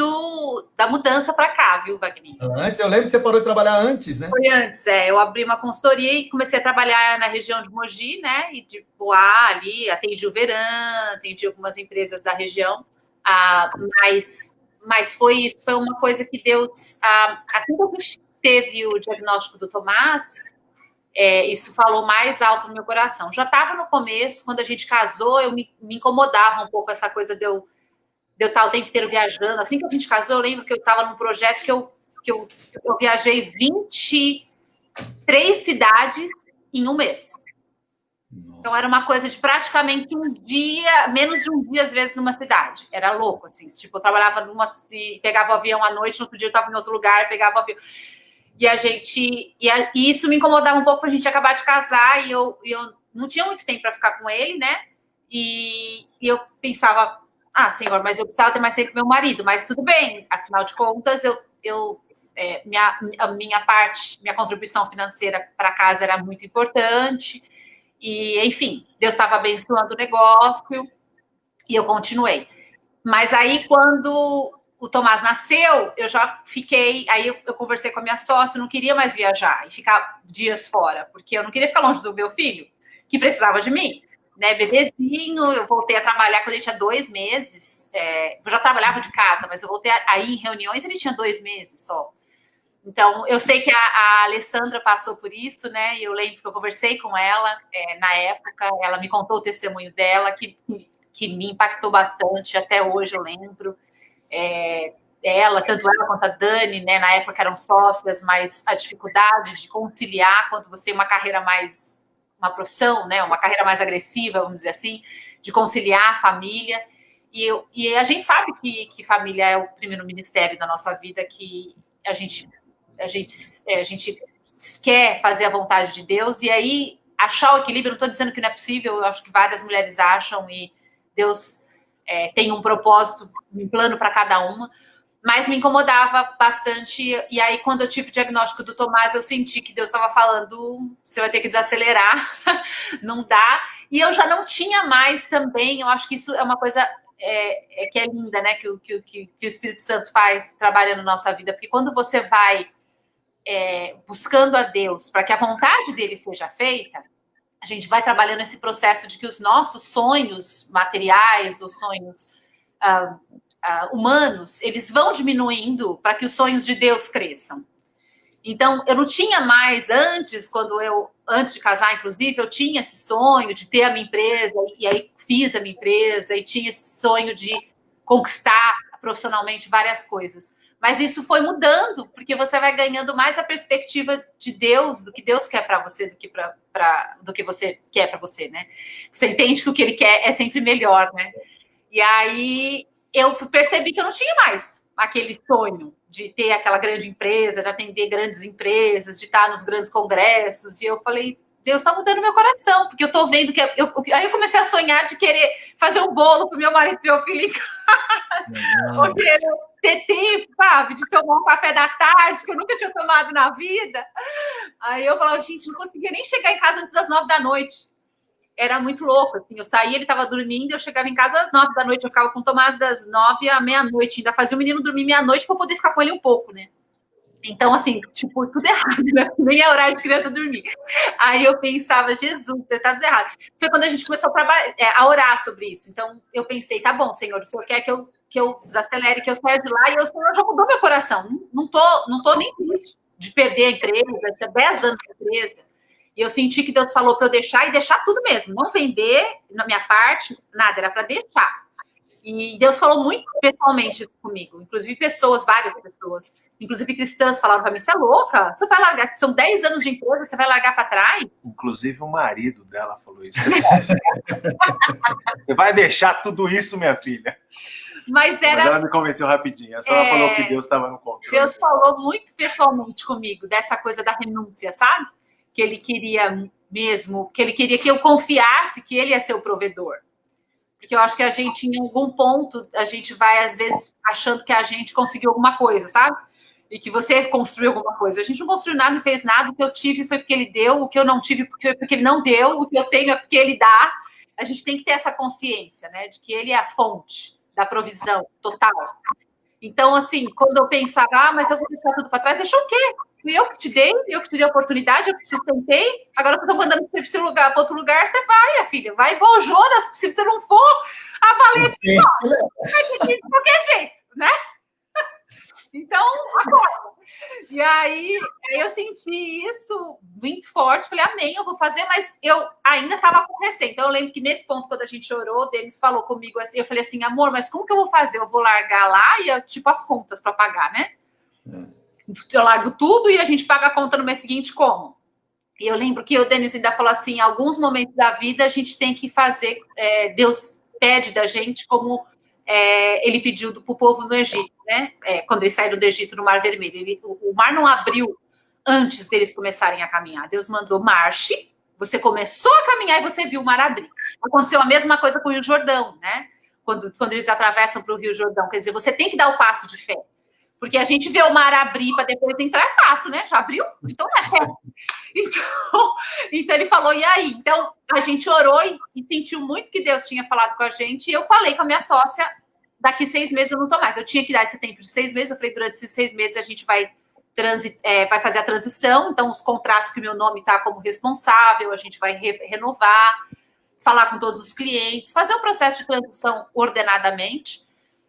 da mudança para cá, viu, Wagner? Antes, eu lembro que você parou de trabalhar antes, né? Foi antes, eu abri uma consultoria e comecei a trabalhar na região de Mogi, né, e de Poá ali, atendi o Verã, atendi algumas empresas da região, mas foi uma coisa que Deus, assim que a gente teve o diagnóstico do Tomás, isso falou mais alto no meu coração. Já estava no começo, quando a gente casou, eu me incomodava um pouco essa coisa de eu estar o tempo inteiro viajando. Assim que a gente casou, eu lembro que eu estava num projeto que eu viajei 23 cidades em um mês. Então, era uma coisa de praticamente um dia, menos de um dia, às vezes, numa cidade. Era louco, assim. Tipo, eu trabalhava pegava o avião à noite, no outro dia eu estava em outro lugar, pegava o avião. E e isso me incomodava um pouco para a gente acabar de casar, e eu não tinha muito tempo para ficar com ele, né? E eu pensava, Senhor, mas eu precisava ter mais tempo com meu marido, mas tudo bem, afinal de contas, minha contribuição financeira para casa era muito importante, e enfim, Deus estava abençoando o negócio, e eu continuei. Mas aí, quando o Tomás nasceu, eu já fiquei... Aí eu conversei com a minha sócia, eu não queria mais viajar e ficar dias fora, porque eu não queria ficar longe do meu filho, que precisava de mim, né? Bebezinho, eu voltei a trabalhar quando ele tinha 2 meses. Eu já trabalhava de casa, mas eu voltei a ir em reuniões, ele tinha 2 meses só. Então, eu sei que a Alessandra passou por isso, né? E eu lembro que eu conversei com ela na época, ela me contou o testemunho dela, que me impactou bastante, até hoje eu lembro. Tanto ela quanto a Dani, né, na época eram sócias, mas a dificuldade de conciliar quando você tem uma profissão, né, uma carreira mais agressiva, vamos dizer assim, de conciliar a família. E a gente sabe que família é o primeiro ministério da nossa vida, que a gente quer fazer a vontade de Deus, e aí achar o equilíbrio, não estou dizendo que não é possível, eu acho que várias mulheres acham, e Deus tem um propósito, um plano para cada uma, mas me incomodava bastante. E aí, quando eu tive o diagnóstico do Tomás, eu senti que Deus estava falando, você vai ter que desacelerar, não dá. E eu já não tinha mais também, eu acho que isso é uma coisa que é linda, né, que o Espírito Santo faz trabalhando na nossa vida, porque quando você vai buscando a Deus para que a vontade dele seja feita, a gente vai trabalhando esse processo de que os nossos sonhos materiais, os sonhos humanos, eles vão diminuindo para que os sonhos de Deus cresçam. Então, eu não tinha mais, antes de casar, inclusive, eu tinha esse sonho de ter a minha empresa, e aí fiz a minha empresa, e tinha esse sonho de conquistar profissionalmente várias coisas. Mas isso foi mudando, porque você vai ganhando mais a perspectiva de Deus, do que Deus quer para você, do que você quer para você, né? Você entende que o que ele quer é sempre melhor, né? E aí eu percebi que eu não tinha mais aquele sonho de ter aquela grande empresa, de atender grandes empresas, de estar nos grandes congressos. E eu falei, Deus está mudando meu coração, porque eu estou vendo que... Aí eu comecei a sonhar de querer fazer um bolo para o meu marido e meu filho em casa. Ou querer ter tempo, sabe? De tomar um café da tarde, que eu nunca tinha tomado na vida. Aí eu falava, gente, não conseguia nem chegar em casa antes das 9 da noite. Era muito louco, assim, eu saía, ele estava dormindo, eu chegava em casa às 9 da noite, eu ficava com o Tomás das 9 à meia-noite, ainda fazia o menino dormir meia-noite para poder ficar com ele um pouco, né? Então, assim, tipo, tudo errado, né? Nem é horário de criança dormir. Aí eu pensava, Jesus, tá tudo errado. Foi quando a gente começou a orar sobre isso. Então, eu pensei, tá bom, Senhor, o Senhor quer que eu desacelere, que eu saia de lá, e o Senhor já mudou meu coração. Não tô nem triste de perder a empresa, tinha 10 anos de empresa. E eu senti que Deus falou para eu deixar e deixar tudo mesmo. Não vender na minha parte, nada, era para deixar. E Deus falou muito pessoalmente isso comigo. Inclusive várias pessoas, inclusive cristãs, falaram para mim, você é louca? Você vai largar, são 10 anos de empresa, você vai largar para trás? Inclusive o marido dela falou isso. Você vai deixar tudo isso, minha filha? Mas ela me convenceu rapidinho. Ela só falou que Deus estava no controle. Deus falou muito pessoalmente comigo, dessa coisa da renúncia, sabe? Que ele queria mesmo, que ele queria que eu confiasse que ele ia ser o provedor. Porque eu acho que a gente, em algum ponto, a gente vai, às vezes, achando que a gente conseguiu alguma coisa, sabe? E que você construiu alguma coisa. A gente não construiu nada, não fez nada. O que eu tive foi porque ele deu, o que eu não tive porque ele não deu, o que eu tenho é porque ele dá. A gente tem que ter essa consciência, né? De que ele é a fonte da provisão total. Então, assim, quando eu pensava, mas eu vou deixar tudo para trás, deixa o quê? Fui eu que te dei, eu que te dei a oportunidade, eu que te sustentei, agora eu estou mandando você para outro lugar, você vai, minha filha, vai igual o Jonas, se você não for, a baleia vai ter que ir de qualquer jeito, né? Então, agora. E aí eu senti isso muito forte, falei, amém, eu vou fazer, mas eu ainda estava com receio. Então, eu lembro que nesse ponto, quando a gente orou, o Denis falou comigo assim, eu falei assim, amor, mas como que eu vou fazer? Eu vou largar lá e eu, tipo, as contas para pagar, né? Eu largo tudo e a gente paga a conta no mês seguinte, como? E eu lembro que o Denis ainda falou assim, em alguns momentos da vida a gente tem que fazer, Deus pede da gente como ele pediu para o povo no Egito, né? Quando eles saíram do Egito no Mar Vermelho. O mar não abriu antes deles começarem a caminhar. Deus mandou marche, você começou a caminhar e você viu o mar abrir. Aconteceu a mesma coisa com o Rio Jordão, né? Quando eles atravessam para o Rio Jordão. Quer dizer, você tem que dar o passo de fé. Porque a gente vê o mar abrir para depois entrar é fácil, né? Já abriu? Então é fé. Então ele falou, e aí? Então a gente orou e sentiu muito que Deus tinha falado com a gente. E eu falei com a minha sócia, daqui 6 meses eu não tô mais. Eu tinha que dar esse tempo de 6 meses. Eu falei, durante esses 6 meses a gente vai fazer a transição. Então os contratos que o meu nome está como responsável, a gente vai renovar, falar com todos os clientes, fazer o processo de transição ordenadamente,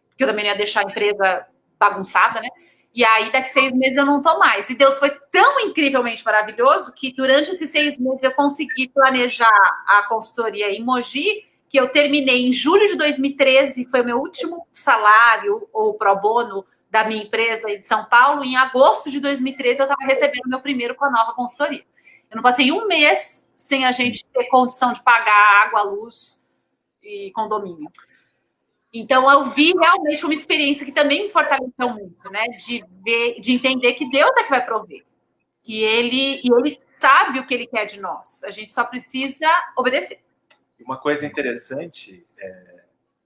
porque eu também não ia deixar a empresa bagunçada, né? E aí, daqui 6 meses eu não tô mais. E Deus foi tão incrivelmente maravilhoso que durante esses 6 meses eu consegui planejar a consultoria em Mogi, que eu terminei em julho de 2013, foi o meu último salário ou pro bono da minha empresa em São Paulo. Em agosto de 2013 eu estava recebendo meu primeiro com a nova consultoria. Eu não passei um mês sem a gente ter condição de pagar água, luz e condomínio. Então, eu vi realmente uma experiência que também me fortaleceu muito, né? De entender que Deus é que vai prover. E ele sabe o que ele quer de nós. A gente só precisa obedecer. Uma coisa interessante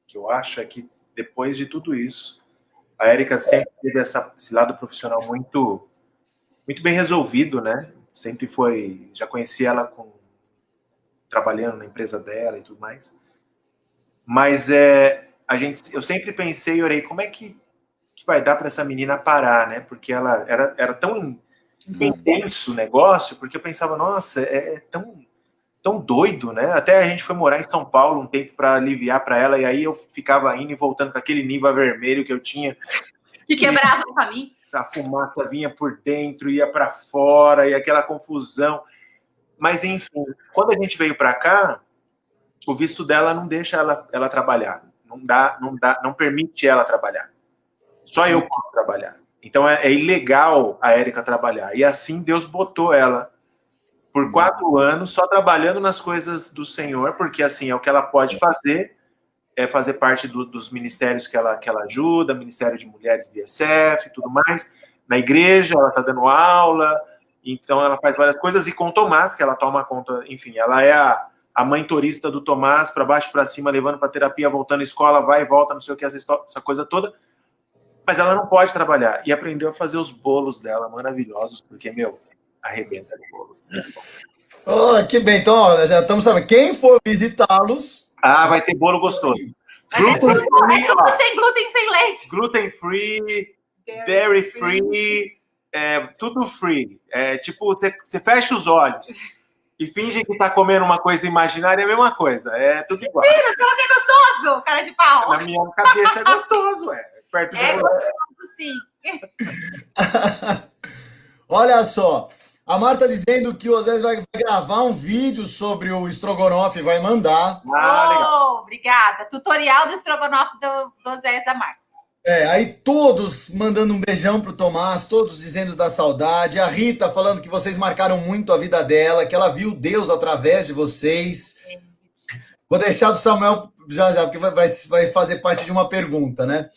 que eu acho é que, depois de tudo isso, a Érica sempre teve esse lado profissional muito, muito bem resolvido, né? Sempre foi... Já conheci ela trabalhando na empresa dela e tudo mais. Mas eu sempre pensei e orei, como é que vai dar para essa menina parar, né? Porque ela era tão intenso o negócio, porque eu pensava, nossa, é tão doido, né? Até a gente foi morar em São Paulo um tempo para aliviar para ela, e aí eu ficava indo e voltando com aquele nível vermelho que eu tinha. Que quebrava para mim. A fumaça vinha por dentro, ia para fora, e aquela confusão. Mas, enfim, quando a gente veio para cá, o visto dela não deixa ela trabalhar. Não permite ela trabalhar. Só eu posso trabalhar. Então é ilegal a Érica trabalhar. E assim Deus botou ela por 4 anos só trabalhando nas coisas do Senhor, porque assim é o que ela pode fazer. fazer parte dos ministérios que ela ajuda, Ministério de Mulheres BSF e tudo mais. Na igreja, ela está dando aula, então ela faz várias coisas. E com o Tomás, que ela toma conta, enfim, ela é a mãe turista do Tomás, para baixo e para cima, levando para terapia, voltando à escola, vai e volta, não sei o que, essa coisa toda. Mas ela não pode trabalhar. E aprendeu a fazer os bolos dela, maravilhosos, porque, arrebenta de bolo. Oh, que bem, então ó, já estamos sabendo. Quem for visitá-los... vai ter bolo gostoso. Sem glúten, sem leite. Gluten free, dairy free, tudo free. Tipo, você fecha os olhos e finge que tá comendo uma coisa imaginária, é a mesma coisa. É tudo igual. Filho, que é gostoso, cara de pau. Na minha cabeça é gostoso, perto de gostoso, sim. Olha só, a Marta dizendo que o Osés vai gravar um vídeo sobre o estrogonofe e vai mandar. Legal. Obrigada. Tutorial do estrogonofe do Osés da Marta. Aí todos mandando um beijão pro Tomás, todos dizendo da saudade. A Rita falando que vocês marcaram muito a vida dela, que ela viu Deus através de vocês. Vou deixar do Samuel já, porque vai fazer parte de uma pergunta, né?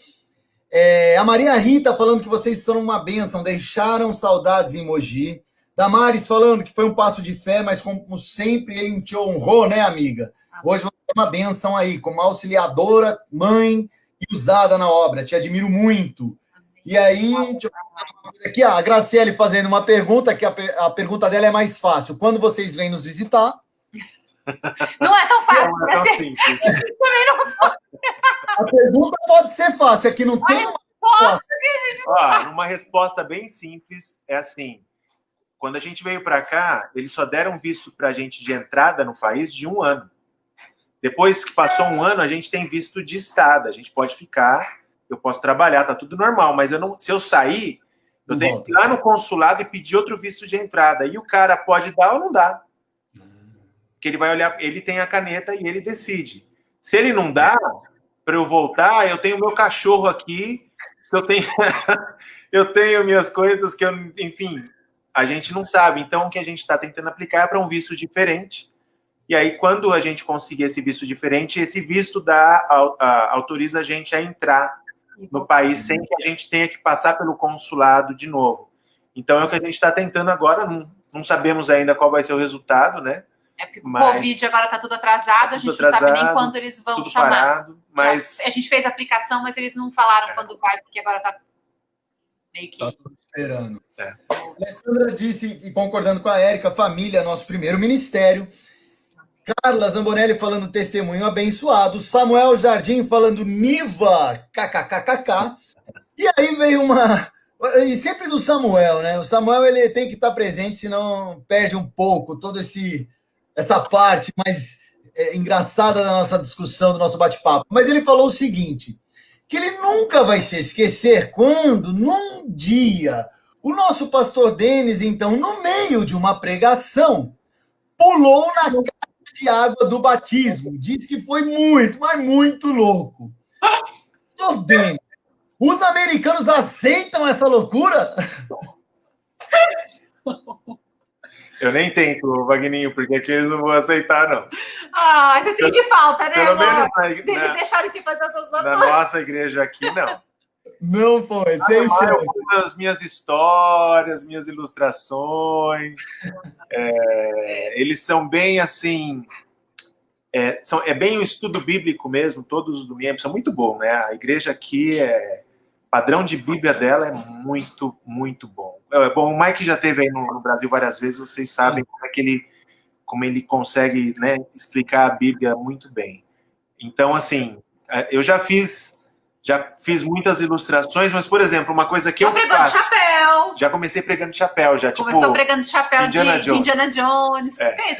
A Maria Rita falando que vocês são uma bênção, deixaram saudades em Mogi. Damares falando que foi um passo de fé, mas como sempre ele te honrou, né, amiga? Hoje você é uma bênção aí, como auxiliadora, mãe e usada na obra. Te admiro muito. E aí, deixa eu ver aqui, a Graciele fazendo uma pergunta, que a pergunta dela é mais fácil. Quando vocês vêm nos visitar? Não é tão fácil. Não é tão simples. Também não sou. A pergunta pode ser fácil, é que não tem uma resposta. Uma resposta bem simples é assim. Quando a gente veio para cá, eles só deram visto para a gente de entrada no país de 1 ano. Depois que passou 1 ano, a gente tem visto de estada. A gente pode ficar, eu posso trabalhar, tá tudo normal. Mas se eu sair, eu tenho que ir lá no consulado e pedir outro visto de entrada. E o cara pode dar ou não dá. Porque ele vai olhar, ele tem a caneta e ele decide. Se ele não dá, para eu voltar, eu tenho meu cachorro aqui, eu tenho minhas coisas que enfim, a gente não sabe. Então, o que a gente está tentando aplicar é para um visto diferente. E aí, quando a gente conseguir esse visto diferente, esse visto autoriza a gente a entrar no país sem que a gente tenha que passar pelo consulado de novo. Então, é o que a gente está tentando agora. Não sabemos ainda qual vai ser o resultado, né? Porque o Covid agora está tudo atrasado, a gente não sabe nem quando eles vão chamar. Parado, mas... A gente fez a aplicação, mas eles não falaram quando vai, porque agora está meio que... Tá tudo esperando. A Alessandra disse, e concordando com a Érica, família, nosso primeiro ministério. Carla Zambonelli falando testemunho abençoado. Samuel Jardim falando Niva, kkkk. E aí veio uma... E sempre do Samuel, né? O Samuel ele tem que estar presente, senão perde um pouco toda essa parte mais engraçada da nossa discussão, do nosso bate-papo. Mas ele falou o seguinte, que ele nunca vai se esquecer quando, num dia, o nosso pastor Denis, então, no meio de uma pregação, pulou na caixa de água do batismo. Disse que foi muito, mas muito louco. Pastor Denis, os americanos aceitam essa loucura? Eu nem tento, Vagninho, porque aqui eles não vão aceitar, não. Você sente falta, né? Pelo menos eles deixaram de fazer essas loucuras. Na nossa igreja aqui, não. Não foi, sem chance. Eu conto as minhas histórias, minhas ilustrações. Eles são bem assim... É bem um estudo bíblico mesmo, todos os domingos. São muito bom, né? A igreja aqui padrão de Bíblia dela é muito, muito bom. Bom, o Mike já esteve aí no Brasil várias vezes, vocês sabem como ele consegue, né, explicar a Bíblia muito bem. Então, assim, eu já fiz muitas ilustrações, mas, por exemplo, uma coisa que eu faço... chapéu. Já comecei pregando chapéu, Começou pregando chapéu de Indiana Jones. Fez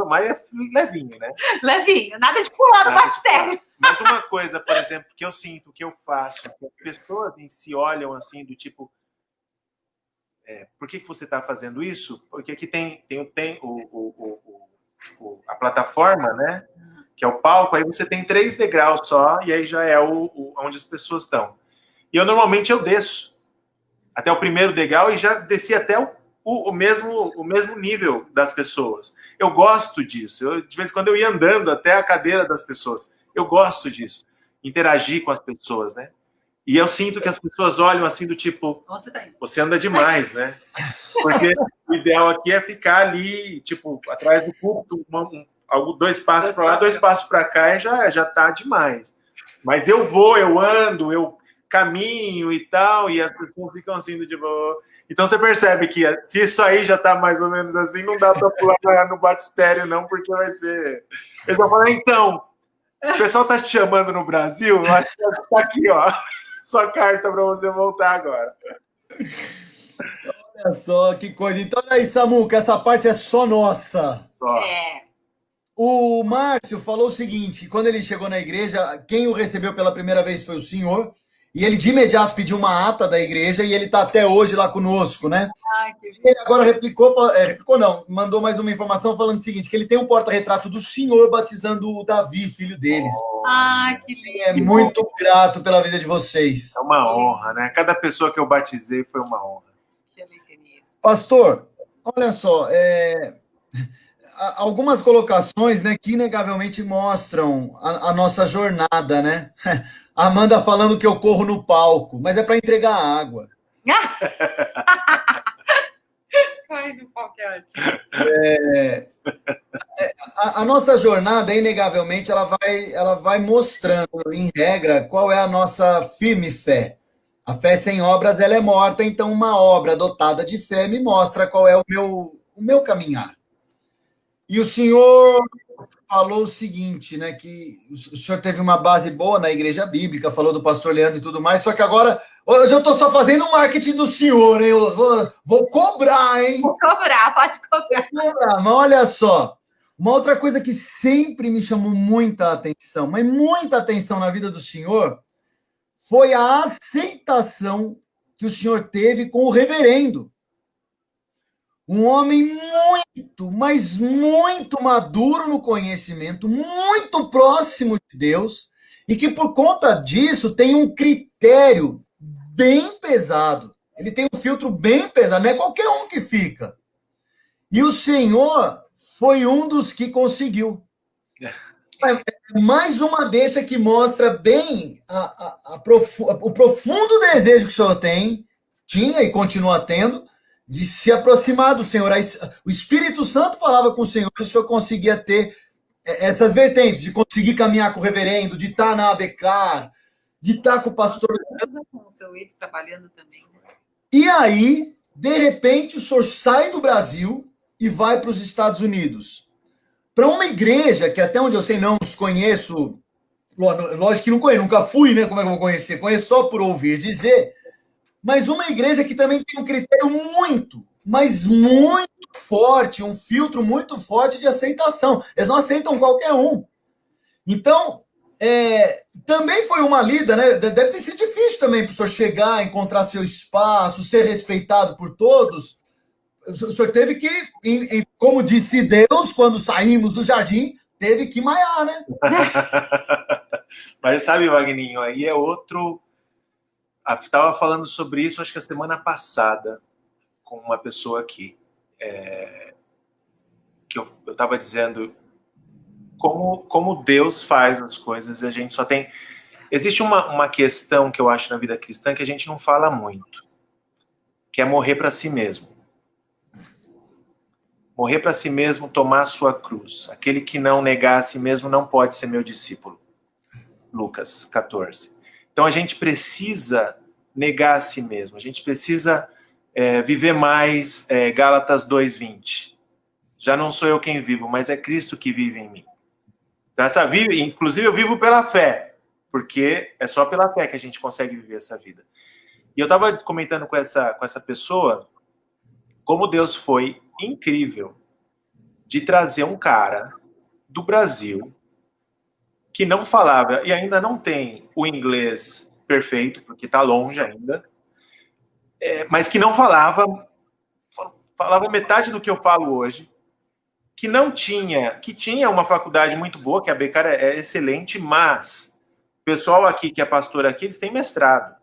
mas é levinho, né? Levinho, nada de pular no batistério. Mas uma coisa, por exemplo, que eu sinto, que eu faço, que as pessoas em si olham assim, do tipo, por que você está fazendo isso? Porque aqui tem a plataforma, né? Que é o palco, aí você tem 3 degraus só, e aí já é onde as pessoas estão. E eu normalmente desço até o primeiro degrau e já desci até o mesmo nível das pessoas. Eu gosto disso. De vez em quando eu ia andando até a cadeira das pessoas. Eu gosto disso, interagir com as pessoas, né? E eu sinto que as pessoas olham assim do tipo, você anda demais, né? Porque o ideal aqui é ficar ali, tipo, atrás do púlpito, 2 passos para lá, 2 passos para cá, e já tá demais. Mas eu vou, eu ando, eu caminho e tal, e as pessoas ficam assim do tipo... Então você percebe que se isso aí já tá mais ou menos assim, não dá para pular no batistério não, porque vai ser... Eles vão falar, então, o pessoal tá te chamando no Brasil, eu acho que tá aqui, ó, sua carta para você voltar agora. Olha só que coisa. Então, aí, Samuca, essa parte é só nossa. Só. O Márcio falou o seguinte, que quando ele chegou na igreja, quem o recebeu pela primeira vez foi o senhor, e ele de imediato pediu uma ata da igreja, e ele está até hoje lá conosco, né? Ele agora replicou não, mandou mais uma informação falando o seguinte, que ele tem um porta-retrato do senhor batizando o Davi, filho deles. Que lindo. É muito grato pela vida de vocês. É uma honra, né? Cada pessoa que eu batizei foi uma honra. Que alegria. Pastor, olha só, algumas colocações, né, que inegavelmente mostram a nossa jornada, né? Amanda falando que eu corro no palco, mas é para entregar água. Corre no palco é ótimo. A nossa jornada, inegavelmente, ela vai mostrando, em regra, qual é a nossa firme fé. A fé sem obras, ela é morta, então uma obra dotada de fé me mostra qual é o meu caminhar. E o senhor falou o seguinte, né, que o senhor teve uma base boa na igreja bíblica, falou do pastor Leandro e tudo mais, só que agora, hoje eu estou só fazendo o marketing do senhor, hein? Eu vou cobrar, hein? Vou cobrar, pode cobrar. Vou cobrar, mas olha só, uma outra coisa que sempre me chamou muita atenção, mas muita atenção na vida do senhor, foi a aceitação que o senhor teve com o reverendo. Um homem muito, mas muito maduro no conhecimento, muito próximo de Deus, e que por conta disso tem um critério bem pesado. Ele tem um filtro bem pesado, não é qualquer um que fica. E o Senhor foi um dos que conseguiu. Mais uma deixa que mostra bem o profundo desejo que o Senhor tinha e continua tendo, de se aproximar do Senhor. O Espírito Santo falava com o Senhor, e o Senhor conseguia ter essas vertentes, de conseguir caminhar com o reverendo, de estar na ABCAR, de estar com o pastor... Com o seu ex trabalhando também. E aí, de repente, o senhor sai do Brasil e vai para os Estados Unidos. Para uma igreja, que até onde eu sei não os conheço, lógico que não conheço, nunca fui, né? Como é que eu vou conhecer? Conheço só por ouvir dizer, mas uma igreja que também tem um critério muito, mas muito forte, um filtro muito forte de aceitação. Eles não aceitam qualquer um. Então, também foi uma lida, né? Deve ter sido difícil também para o senhor chegar, encontrar seu espaço, ser respeitado por todos. O senhor teve que, como disse Deus, quando saímos do jardim, teve que maiar, né? Mas sabe, Wagninho, aí é outro... Estava falando sobre isso, acho que a semana passada, com uma pessoa aqui, que eu estava dizendo como Deus faz as coisas, a gente só tem... Existe uma questão que eu acho na vida cristã que a gente não fala muito, que é morrer para si mesmo. Morrer para si mesmo, tomar a sua cruz. Aquele que não negar a si mesmo não pode ser meu discípulo. Lucas 14. Então a gente precisa negar a si mesmo, a gente precisa viver mais Gálatas 2:20. Já não sou eu quem vivo, mas é Cristo que vive em mim. Então, inclusive eu vivo pela fé, porque é só pela fé que a gente consegue viver essa vida. E eu estava comentando com essa pessoa como Deus foi incrível de trazer um cara do Brasil que não falava, e ainda não tem o inglês perfeito, porque está longe ainda, mas que não falava metade do que eu falo hoje, que tinha uma faculdade muito boa, que a ABCAR é excelente, mas o pessoal aqui, que é pastor aqui, eles têm mestrado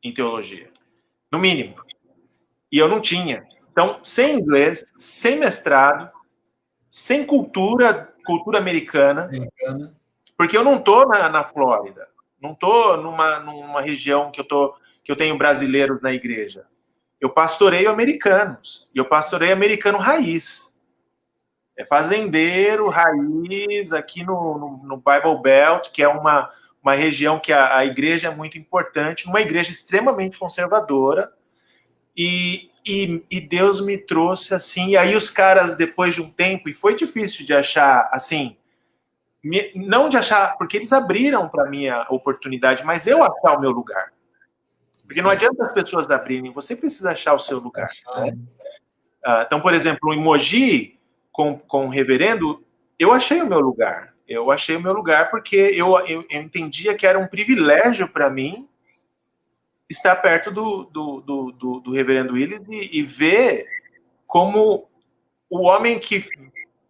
em teologia, no mínimo. E eu não tinha. Então, sem inglês, sem mestrado, sem cultura americana, Porque eu não estou na Flórida, não estou numa região que eu tenho brasileiros na igreja. Eu pastoreio americanos, e eu pastoreio americano raiz. É fazendeiro, raiz, aqui no Bible Belt, que é uma região que a igreja é muito importante, uma igreja extremamente conservadora, e Deus me trouxe assim, e aí os caras, depois de um tempo, e foi difícil de achar, assim, não de achar, porque eles abriram para mim a oportunidade, mas eu achar o meu lugar. Porque não adianta as pessoas abrirem, você precisa achar o seu lugar. Né? Então, por exemplo, em Mogi, com o reverendo, eu achei o meu lugar. Eu achei o meu lugar porque eu entendia que era um privilégio para mim estar perto do reverendo Willis e ver como o homem que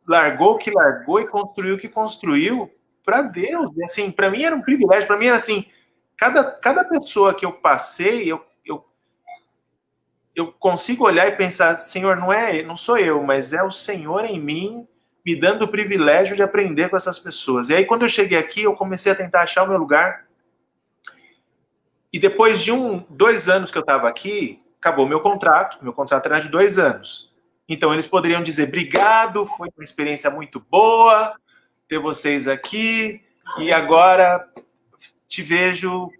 largou o que largou e construiu o que construiu para Deus. E, assim, para mim era um privilégio, para mim era assim, cada pessoa que eu passei, eu consigo olhar e pensar, Senhor, não sou eu, mas é o Senhor em mim me dando o privilégio de aprender com essas pessoas. E aí, quando eu cheguei aqui, eu comecei a tentar achar o meu lugar. E depois de 2 anos que eu estava aqui, acabou meu contrato. Meu contrato era de 2 anos. Então, eles poderiam dizer, obrigado, foi uma experiência muito boa ter vocês aqui, e agora te vejo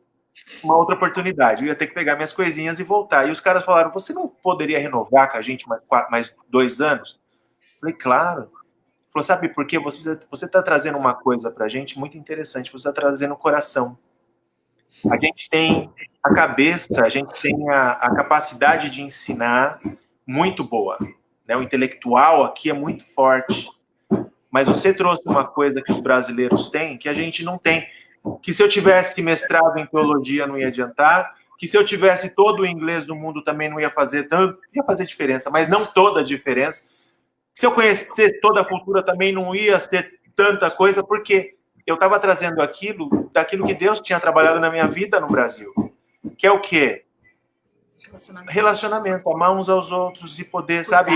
uma outra oportunidade. Eu ia ter que pegar minhas coisinhas e voltar. E os caras falaram, você não poderia renovar com a gente mais 2 anos? Eu falei, claro. Ele falou, sabe por quê? Você está trazendo uma coisa para a gente muito interessante. Você está trazendo o coração. A gente tem a cabeça, a gente tem a capacidade de ensinar muito boa. Né? O intelectual aqui é muito forte. Mas você trouxe uma coisa que os brasileiros têm, que a gente não tem. Que se eu tivesse mestrado em teologia não ia adiantar, que se eu tivesse todo o inglês do mundo também não ia fazer tanto, ia fazer diferença, mas não toda a diferença. Se eu conhecesse toda a cultura também não ia ser tanta coisa, porque eu estava trazendo daquilo que Deus tinha trabalhado na minha vida no Brasil. Que é o quê? Relacionamento, amar uns aos outros e poder, sabe,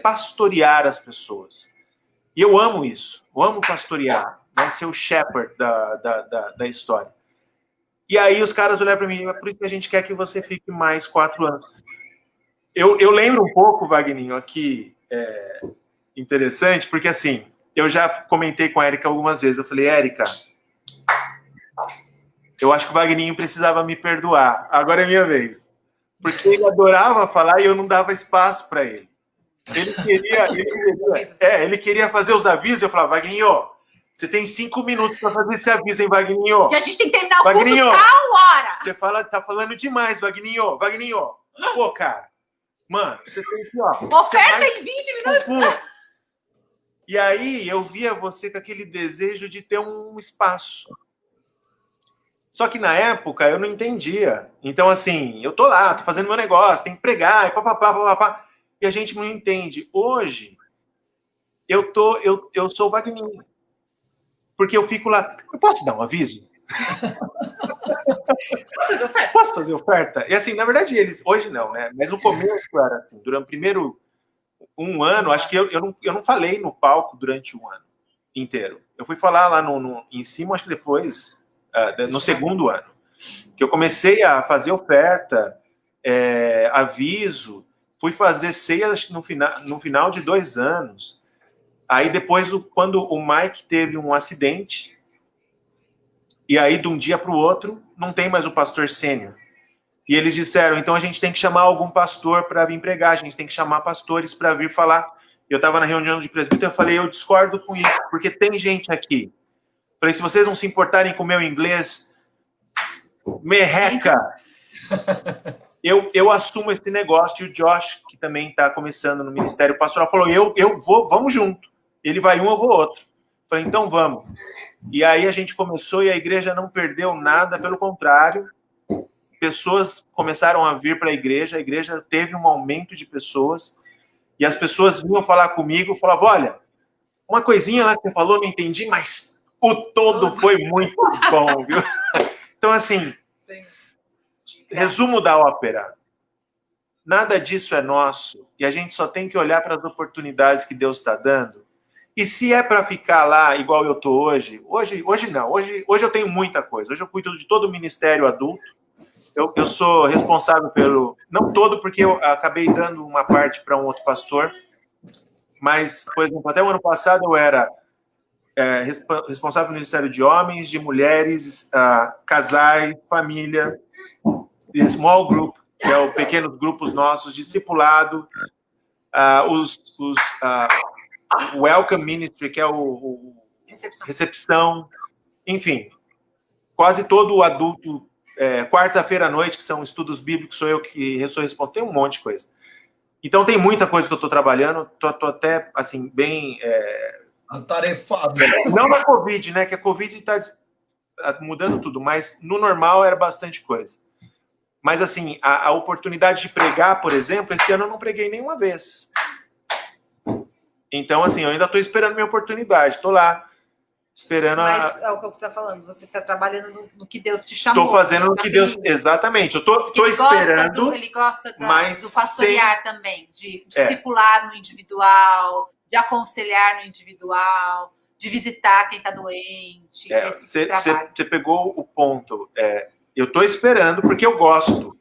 pastorear as pessoas. E eu amo isso, eu amo pastorear, né, ser o shepherd da história. E aí os caras olharam para mim, é por isso que a gente quer que você fique mais 4 anos. Eu lembro um pouco, Wagninho, aqui, interessante, porque assim, eu já comentei com a Érica algumas vezes, eu falei, Érica, eu acho que o Wagninho precisava me perdoar, agora é minha vez. Porque ele adorava falar e eu não dava espaço para ele. Ele queria fazer os avisos, eu falava, Wagninho, você tem 5 minutos para fazer esse aviso, hein, Wagninho? E a gente tem que terminar o Wagninho, culto tal hora. Você tá falando demais, Wagninho. Wagninho, pô, cara, mano, você tem que, oferta em 20 minutos. E aí eu via você com aquele desejo de ter um espaço. Só que na época eu não entendia. Então, assim, eu tô lá, tô fazendo meu negócio, tem que pregar, e papapá. E a gente não entende. Hoje, eu sou o Wagninho. Porque eu fico lá, eu posso dar um aviso? Posso fazer oferta? E assim, na verdade, hoje não, né? Mas no começo era assim, durante o primeiro 1 ano, acho que eu não falei no palco durante 1 ano inteiro. Eu fui falar lá em cima, acho que depois, no 2º ano, que eu comecei a fazer oferta, aviso, fui fazer ceia no final de 2 anos. Aí depois, quando o Mike teve um acidente, e aí de um dia para o outro, não tem mais o pastor sênior. E eles disseram, então a gente tem que chamar algum pastor para vir pregar, a gente tem que chamar pastores para vir falar. Eu estava na reunião de presbítero, eu falei, eu discordo com isso, porque tem gente aqui. Falei, se vocês não se importarem com o meu inglês, merreca, eu assumo esse negócio. E o Josh, que também está começando no ministério pastoral, falou, eu vou, vamos junto. Ele vai eu vou outro. Falei, então vamos. E aí a gente começou e a igreja não perdeu nada, pelo contrário, pessoas começaram a vir para a igreja teve um aumento de pessoas, e as pessoas vinham falar comigo, falavam, olha, uma coisinha lá que você falou, não entendi, mas o todo foi muito bom, viu? Então, assim, resumo da ópera, nada disso é nosso, e a gente só tem que olhar para as oportunidades que Deus está dando E se é para ficar lá igual eu tô hoje não. Hoje eu tenho muita coisa. Hoje eu cuido de todo o ministério adulto. Eu sou responsável pelo... Não todo, porque eu acabei dando uma parte para um outro pastor. Mas, por exemplo, até o ano passado eu era responsável pelo Ministério de Homens, de Mulheres, casais, família, small group, que é o pequenos grupos nossos, discipulado, Welcome Ministry, que é o recepção, enfim, quase todo o adulto, quarta-feira à noite, que são estudos bíblicos, sou eu que sou responsável, tem um monte de coisa. Então tem muita coisa que eu estou trabalhando, tô até, assim, bem... atarefado. Não na Covid, né, que a Covid está mudando tudo, mas no normal era bastante coisa. Mas, assim, a oportunidade de pregar, por exemplo, esse ano eu não preguei nenhuma vez. Então, assim, eu ainda estou esperando minha oportunidade. Estou lá, esperando Mas é o que você está falando, você está trabalhando no que Deus te chamou. Estou fazendo o que Deus... Exatamente, eu estou esperando... Ele gosta mas do pastorear também, de discipular no individual, de aconselhar no individual, de visitar quem está doente. Você pegou o ponto. Eu estou esperando porque eu gosto.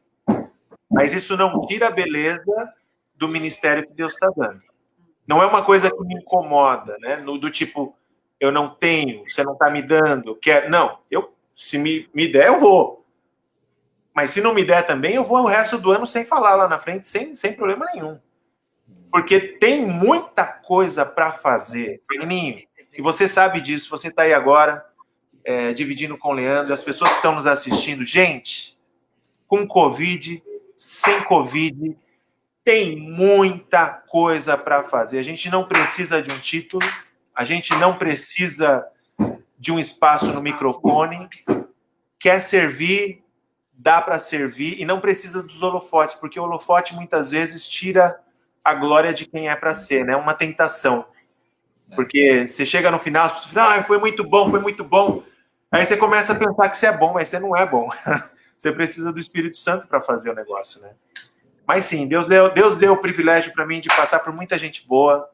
Mas isso não tira a beleza do ministério que Deus está dando. Não é uma coisa que me incomoda, né? Do tipo, eu não tenho, você não está me dando, quer. Não, se me der, eu vou. Mas se não me der também, eu vou o resto do ano sem falar lá na frente, sem problema nenhum. Porque tem muita coisa para fazer, pequenininho. E você sabe disso, você está aí agora, dividindo com o Leandro, as pessoas que estão nos assistindo. Gente, com Covid, sem Covid, tem muita coisa para fazer. A gente não precisa de um título, a gente não precisa de um espaço no microfone. Quer servir, dá para servir, e não precisa dos holofotes, porque o holofote muitas vezes tira a glória de quem é para ser, né? Uma tentação. Porque você chega no final, as pessoas falam, foi muito bom, foi muito bom. Aí você começa a pensar que você é bom, mas você não é bom. Você precisa do Espírito Santo para fazer o negócio, né? Mas sim, Deus deu o privilégio para mim de passar por muita gente boa,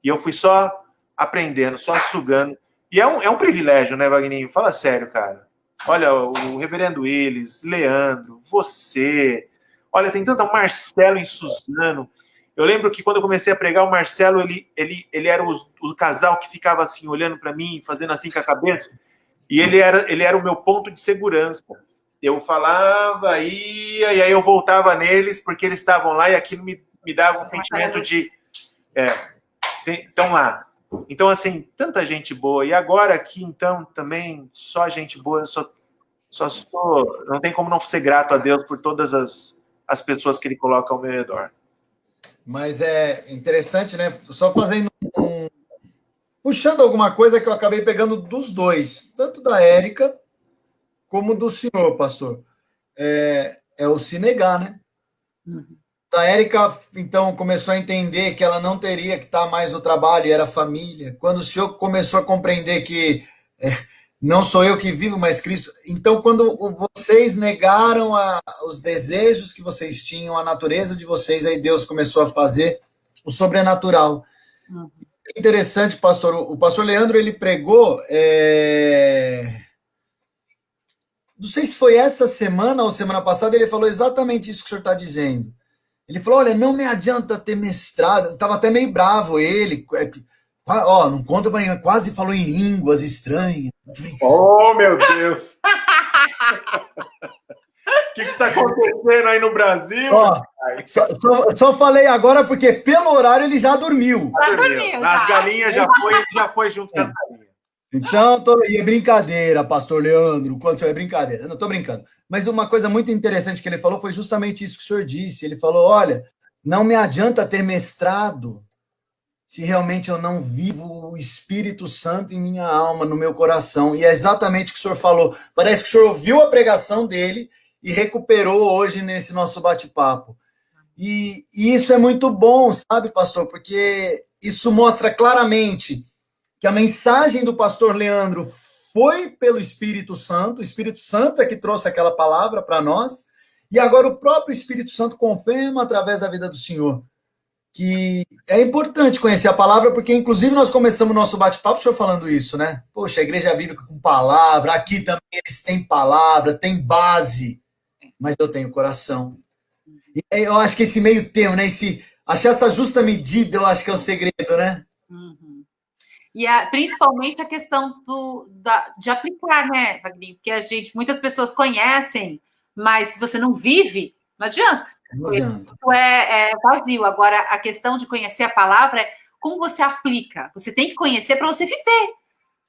e eu fui só aprendendo, só sugando. E é um privilégio, né, Wagninho? Fala sério, cara. Olha, o reverendo Willis, Leandro, você. Olha, tem tanta Marcelo e Suzano. Eu lembro que quando eu comecei a pregar, o Marcelo, ele era o casal que ficava assim, olhando para mim, fazendo assim com a cabeça, e ele era o meu ponto de segurança. Eu falava, ia, e aí eu voltava neles, porque eles estavam lá, e aquilo me dava um sentimento de... estão lá. Então, assim, tanta gente boa. E agora aqui, então, também, só gente boa. Não tem como não ser grato a Deus por todas as pessoas que Ele coloca ao meu redor. Mas é interessante, né? Só fazendo puxando alguma coisa que eu acabei pegando dos dois, tanto da Érica como do senhor, pastor. É o se negar, né? A Érica, então, começou a entender que ela não teria que estar mais no trabalho, e era família. Quando o senhor começou a compreender que não sou eu que vivo, mas Cristo. Então, quando vocês negaram os desejos que vocês tinham, a natureza de vocês, aí Deus começou a fazer o sobrenatural. Interessante, pastor. O pastor Leandro, ele pregou... Não sei se foi essa semana ou semana passada, ele falou exatamente isso que o senhor está dizendo. Ele falou, olha, não me adianta ter mestrado. Estava até meio bravo ele. Não conta pra ninguém. Quase falou em línguas estranhas. Oh, meu Deus! O que está acontecendo aí no Brasil? Só falei agora porque pelo horário ele já dormiu. Nas galinhas já foi junto com as galinhas. Então, é brincadeira, pastor Leandro. Quanto é brincadeira? Eu não estou brincando. Mas uma coisa muito interessante que ele falou foi justamente isso que o senhor disse. Ele falou, olha, não me adianta ter mestrado se realmente eu não vivo o Espírito Santo em minha alma, no meu coração. E é exatamente o que o senhor falou. Parece que o senhor ouviu a pregação dele e recuperou hoje nesse nosso bate-papo. E isso é muito bom, sabe, pastor? Porque isso mostra claramente que a mensagem do pastor Leandro foi pelo Espírito Santo. O Espírito Santo é que trouxe aquela palavra para nós. E agora o próprio Espírito Santo confirma através da vida do Senhor que é importante conhecer a palavra, porque inclusive nós começamos o nosso bate-papo, o senhor falando isso, né? Poxa, a igreja bíblica com palavra, aqui também eles têm palavra, tem base, mas eu tenho coração. E eu acho que esse meio termo, né? Achar essa justa medida, eu acho que é o segredo, né? Uhum. E principalmente a questão de aplicar, né, Wagner? Porque muitas pessoas conhecem, mas se você não vive, não adianta. Não adianta. É vazio. Agora, a questão de conhecer a palavra é como você aplica. Você tem que conhecer para você viver.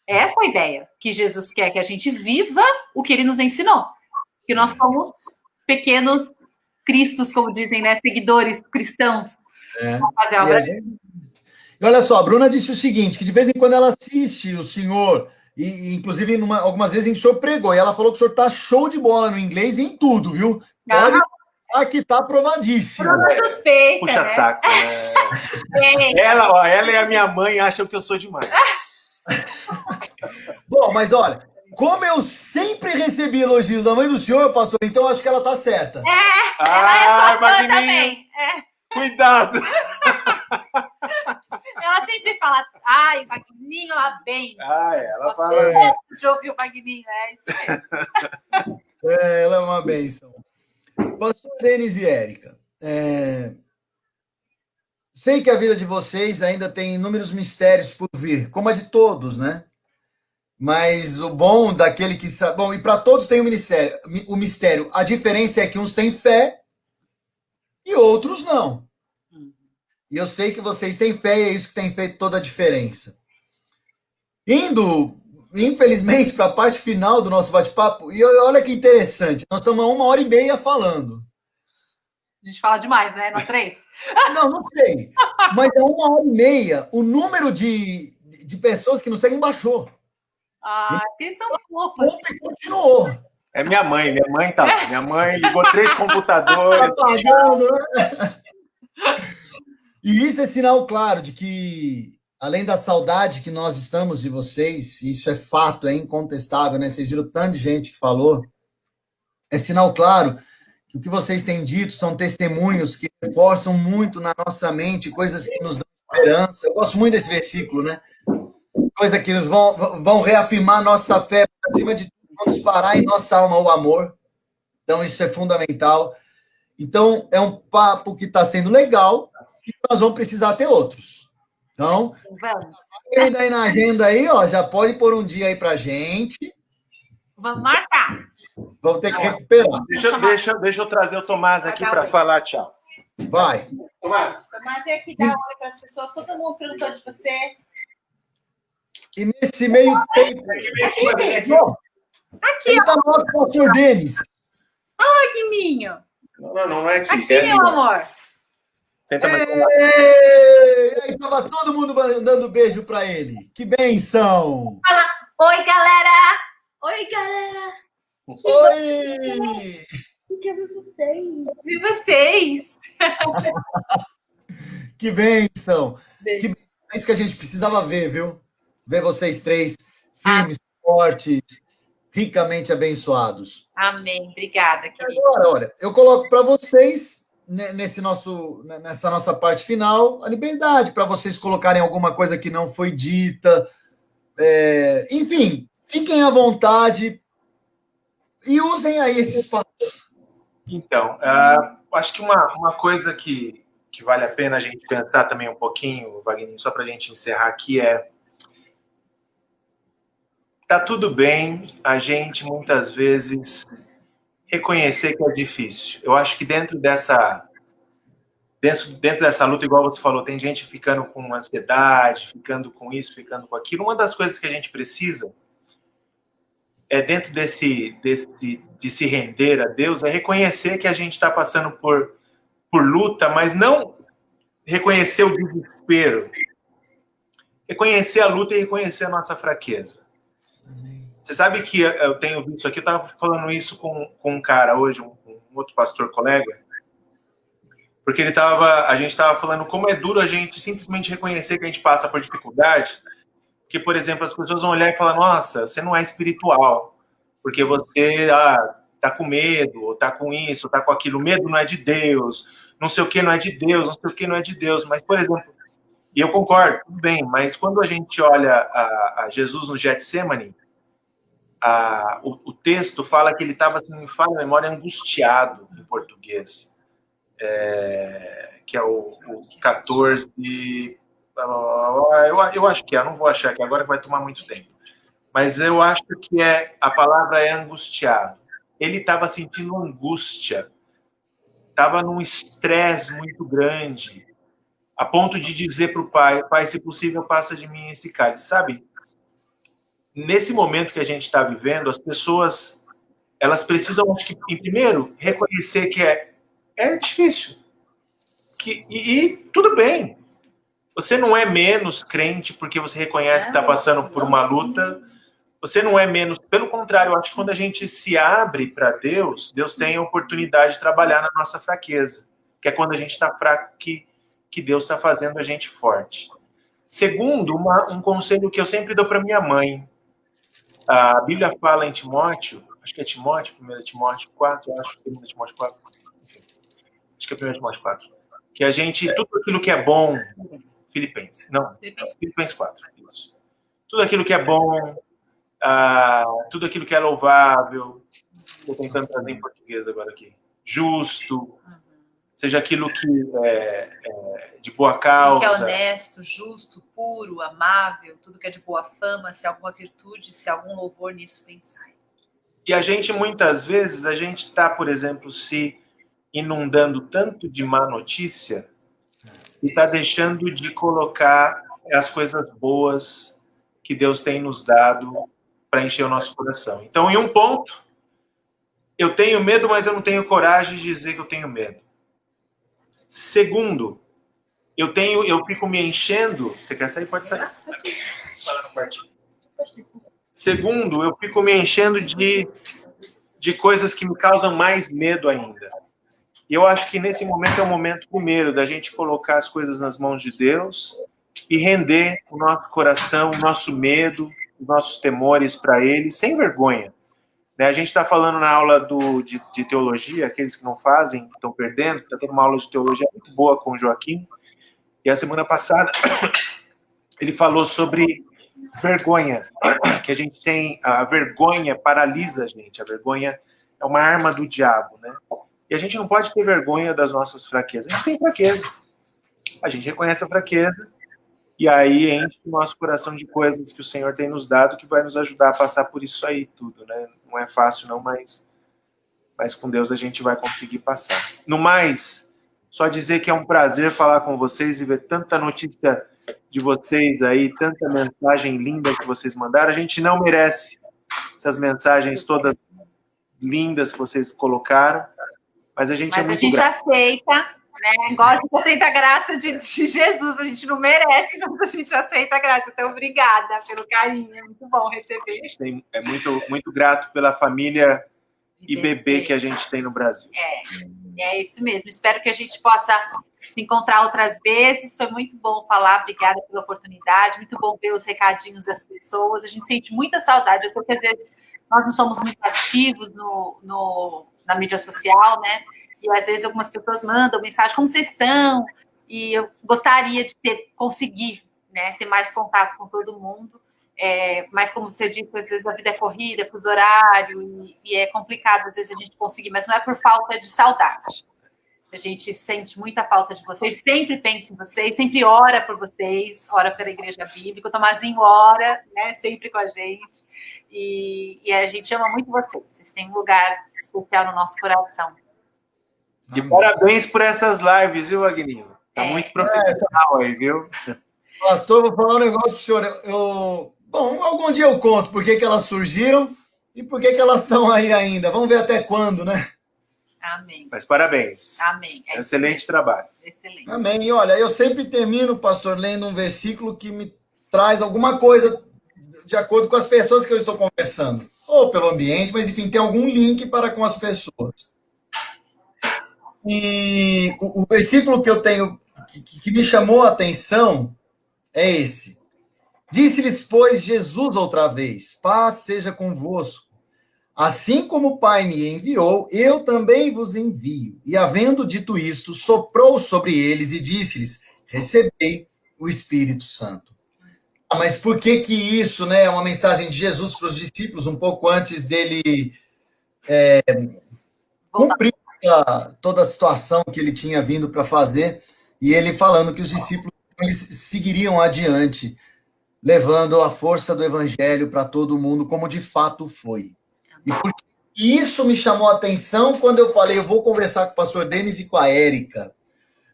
Essa é a ideia que Jesus quer, que a gente viva o que ele nos ensinou. Que nós somos pequenos cristos, como dizem, né? Seguidores cristãos. Fazer a obra. E olha só, a Bruna disse o seguinte, que de vez em quando ela assiste o senhor, e inclusive algumas vezes o senhor pregou, e ela falou que o senhor tá show de bola no inglês e em tudo, viu? Olha, aqui tá aprovadíssimo. Bruna suspeita, puxa né? saco, né? Ela e a minha mãe acham que eu sou demais. Bom, mas olha, como eu sempre recebi elogios da mãe do senhor, pastor, então acho que ela tá certa. Ela é sua fã também. Cuidado! Ela sempre fala, ai, Wagninho, ela bem. Ela fala. De ouvir o Wagninho, é isso mesmo. Ela é uma bênção. Pastor Denis e Érica, sei que a vida de vocês ainda tem inúmeros mistérios por vir, como a de todos, né? Mas o bom daquele que sabe... Bom, e para todos tem o mistério. A diferença é que uns têm fé e outros não. E eu sei que vocês têm fé e é isso que tem feito toda a diferença. Indo, infelizmente, para a parte final do nosso bate-papo, e olha que interessante, nós estamos há 1h30 falando. A gente fala demais, né? Nós três? Não sei. Mas há 1h30, o número de pessoas que nos seguem baixou. Que são fofos. Continuou. É minha mãe tá lá. Minha mãe ligou 3 computadores. Tá pagando, né? E isso é sinal claro de que, além da saudade que nós estamos de vocês, isso é fato, é incontestável, né? Vocês viram tanto de gente que falou. É sinal claro que o que vocês têm dito são testemunhos que reforçam muito na nossa mente coisas que nos dão esperança. Eu gosto muito desse versículo, né? Coisa que eles vão reafirmar nossa fé, acima de tudo, vão disparar em nossa alma o amor. Então, isso é fundamental. Então, é um papo que está sendo legal e nós vamos precisar ter outros. Então, vamos. Aí na agenda aí, ó, já pode pôr um dia aí pra gente. Vamos marcar. Vamos ter que recuperar. Deixa eu trazer o Tomás aqui para falar tchau. Vai. Tomás é que dá oi para as pessoas. Todo mundo perguntou de você. E nesse meio tempo... Aqui, ele está no nosso pastor Denis. Olha que minho. Não é aqui. Aqui, meu amor. Senta mais. Aí tava todo mundo dando beijo para ele. Que benção. Fala, oi, galera. Oi, galera. Oi. Vi vocês. Que benção. Que benção. É isso que a gente precisava ver, viu? Ver vocês três firmes, fortes, ricamente abençoados. Amém. Obrigada, querido. Agora, olha, eu coloco para vocês, nessa nossa parte final, a liberdade para vocês colocarem alguma coisa que não foi dita. Enfim, fiquem à vontade e usem aí esse espaço. Então, acho que uma coisa que vale a pena a gente pensar também um pouquinho, Wagner, só para a gente encerrar aqui, tá tudo bem a gente, muitas vezes, reconhecer que é difícil. Eu acho que dentro dessa luta, igual você falou, tem gente ficando com ansiedade, ficando com isso, ficando com aquilo. Uma das coisas que a gente precisa dentro de se render a Deus, é reconhecer que a gente está passando por luta, mas não reconhecer o desespero. Reconhecer a luta e reconhecer a nossa fraqueza. Você sabe que eu tenho visto aqui, eu estava falando isso com um cara hoje, um outro pastor colega, porque a gente estava falando como é duro a gente simplesmente reconhecer que a gente passa por dificuldade, porque, por exemplo, as pessoas vão olhar e falar, nossa, você não é espiritual, porque você tá com medo, ou tá com isso, ou tá com aquilo. O medo não é de Deus, não sei o que não é de Deus, não sei o que não é de Deus. Mas, por exemplo, e eu concordo, tudo bem, mas quando a gente olha a Jesus no Getsemane, o texto fala que ele estava, se não me falha a memória, angustiado, em português, que é o 14. Eu acho que não vou achar aqui agora, que vai tomar muito tempo. Mas eu acho que a palavra é angustiado. Ele estava sentindo angústia, estava num estresse muito grande, a ponto de dizer para o pai: pai, se possível, passa de mim esse cálice. Sabe, nesse momento que a gente está vivendo, as pessoas, elas precisam, acho que, em primeiro, reconhecer que é difícil. E tudo bem. Você não é menos crente porque você reconhece que está passando por uma luta. Você não é menos. Pelo contrário, eu acho que quando a gente se abre para Deus, Deus tem a oportunidade de trabalhar na nossa fraqueza. Que é quando a gente está fraco que Deus está fazendo a gente forte. Segundo, um conselho que eu sempre dou para minha mãe. A Bíblia fala em Timóteo, acho que é Timóteo, 1 Timóteo 4, acho que é 2 Timóteo 4. Acho que é 1 Timóteo 4. Que a gente, tudo aquilo que é bom, Filipenses 4, isso. Tudo aquilo que é bom, tudo aquilo que é louvável, estou tentando trazer em português agora aqui, justo, seja aquilo que é de boa causa. Tudo que é honesto, justo, puro, amável, tudo que é de boa fama, se alguma virtude, se algum louvor nisso pensai. E a gente, muitas vezes, a gente está, por exemplo, se inundando tanto de má notícia e está deixando de colocar as coisas boas que Deus tem nos dado para encher o nosso coração. Então, em um ponto, eu tenho medo, mas eu não tenho coragem de dizer que eu tenho medo. Segundo, eu fico me enchendo. Você quer sair? Pode sair. Vai lá no quartinho. Segundo, eu fico me enchendo de coisas que me causam mais medo ainda. E eu acho que nesse momento é o momento, primeiro, da gente colocar as coisas nas mãos de Deus e render o nosso coração, o nosso medo, os nossos temores para Ele, sem vergonha. A gente está falando na aula de teologia, aqueles que não fazem, estão perdendo, está tendo uma aula de teologia muito boa com o Joaquim, e a semana passada ele falou sobre vergonha, que a gente tem, a vergonha paralisa a gente, a vergonha é uma arma do diabo, né? E a gente não pode ter vergonha das nossas fraquezas, a gente tem fraqueza, a gente reconhece a fraqueza, e aí enche o nosso coração de coisas que o Senhor tem nos dado, que vai nos ajudar a passar por isso aí tudo, né? Não é fácil não, mas com Deus a gente vai conseguir passar. No mais, só dizer que é um prazer falar com vocês e ver tanta notícia de vocês aí, tanta mensagem linda que vocês mandaram. A gente não merece essas mensagens todas lindas que vocês colocaram, mas a gente é muito grato. Aceita, né? Igual a gente aceita a graça de Jesus, a gente não merece, mas a gente aceita a graça. Então, obrigada pelo carinho, é muito bom receber. A gente é muito, muito grato pela família e bebê que a gente tem no Brasil. É isso mesmo. Espero que a gente possa se encontrar outras vezes. Foi muito bom falar. Obrigada pela oportunidade. Muito bom ver os recadinhos das pessoas. A gente sente muita saudade. Eu sei que às vezes nós não somos muito ativos na mídia social, né? E às vezes algumas pessoas mandam mensagem: como vocês estão? E eu gostaria de conseguir, né, ter mais contato com todo mundo. Mas como você disse, às vezes a vida é corrida, é fuso horário, e é complicado às vezes a gente conseguir, mas não é por falta de saudade. A gente sente muita falta de vocês, sempre pensa em vocês, sempre ora por vocês, ora pela Igreja Bíblica, o Tomazinho ora, né, sempre com a gente, e a gente ama muito vocês têm um lugar especial no nosso coração. E parabéns por essas lives, viu, Agninho? Tá muito profissional aí, viu? Pastor, vou falar um negócio pro senhor. Bom, algum dia eu conto por que elas surgiram e por que elas estão aí ainda. Vamos ver até quando, né? Amém. Mas parabéns. Amém. Excelente trabalho. Excelente. Amém. E olha, eu sempre termino, pastor, lendo um versículo que me traz alguma coisa de acordo com as pessoas que eu estou conversando. Ou pelo ambiente, mas enfim, tem algum link para com as pessoas. E o versículo que eu tenho, que me chamou a atenção, é esse. Disse-lhes, pois, Jesus outra vez: paz seja convosco. Assim como o Pai me enviou, eu também vos envio. E havendo dito isto, soprou sobre eles e disse-lhes: recebei o Espírito Santo. Mas por que isso, né, é uma mensagem de Jesus para os discípulos, um pouco antes dele cumprir toda a situação que ele tinha vindo para fazer, e ele falando que os discípulos eles seguiriam adiante, levando a força do evangelho para todo mundo, como de fato foi. E isso me chamou a atenção quando eu falei, eu vou conversar com o pastor Denis e com a Érica,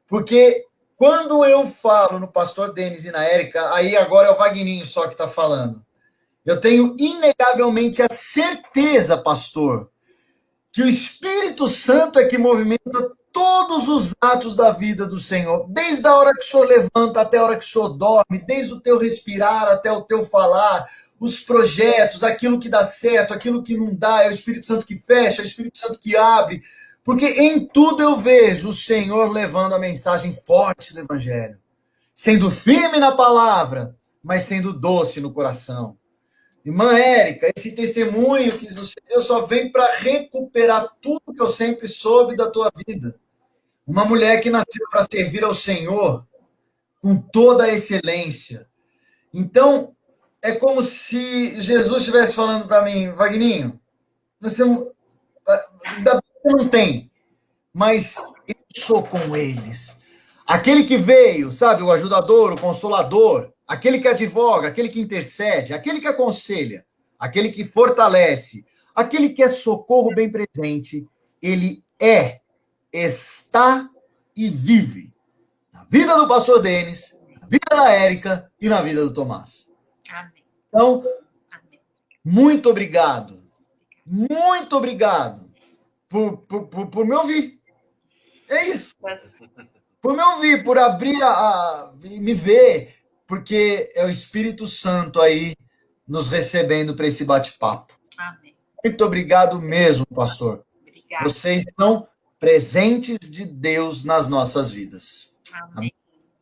porque quando eu falo no pastor Denis e na Érica, aí agora é o Vagninho só que está falando. Eu tenho inegavelmente a certeza, pastor, que o Espírito Santo é que movimenta todos os atos da vida do Senhor, desde a hora que o Senhor levanta até a hora que o Senhor dorme, desde o teu respirar até o teu falar, os projetos, aquilo que dá certo, aquilo que não dá, é o Espírito Santo que fecha, é o Espírito Santo que abre, porque em tudo eu vejo o Senhor levando a mensagem forte do Evangelho, sendo firme na palavra, mas sendo doce no coração. Irmã Érica, esse testemunho que você deu só vem para recuperar tudo que eu sempre soube da tua vida. Uma mulher que nasceu para servir ao Senhor com toda a excelência. Então, é como se Jesus estivesse falando para mim, Vagninho, ainda não tem, mas eu sou com eles. Aquele que veio, sabe, o ajudador, o consolador, aquele que advoga, aquele que intercede, aquele que aconselha, aquele que fortalece, aquele que é socorro bem presente, ele está e vive na vida do pastor Denis, na vida da Érica e na vida do Tomás. Amém. Então, Amém. muito obrigado por me ouvir. É isso. Por me ouvir, por abrir me ver, porque é o Espírito Santo aí nos recebendo para esse bate-papo. Amém. Muito obrigado mesmo, pastor. Obrigada. Vocês são presentes de Deus nas nossas vidas. Amém.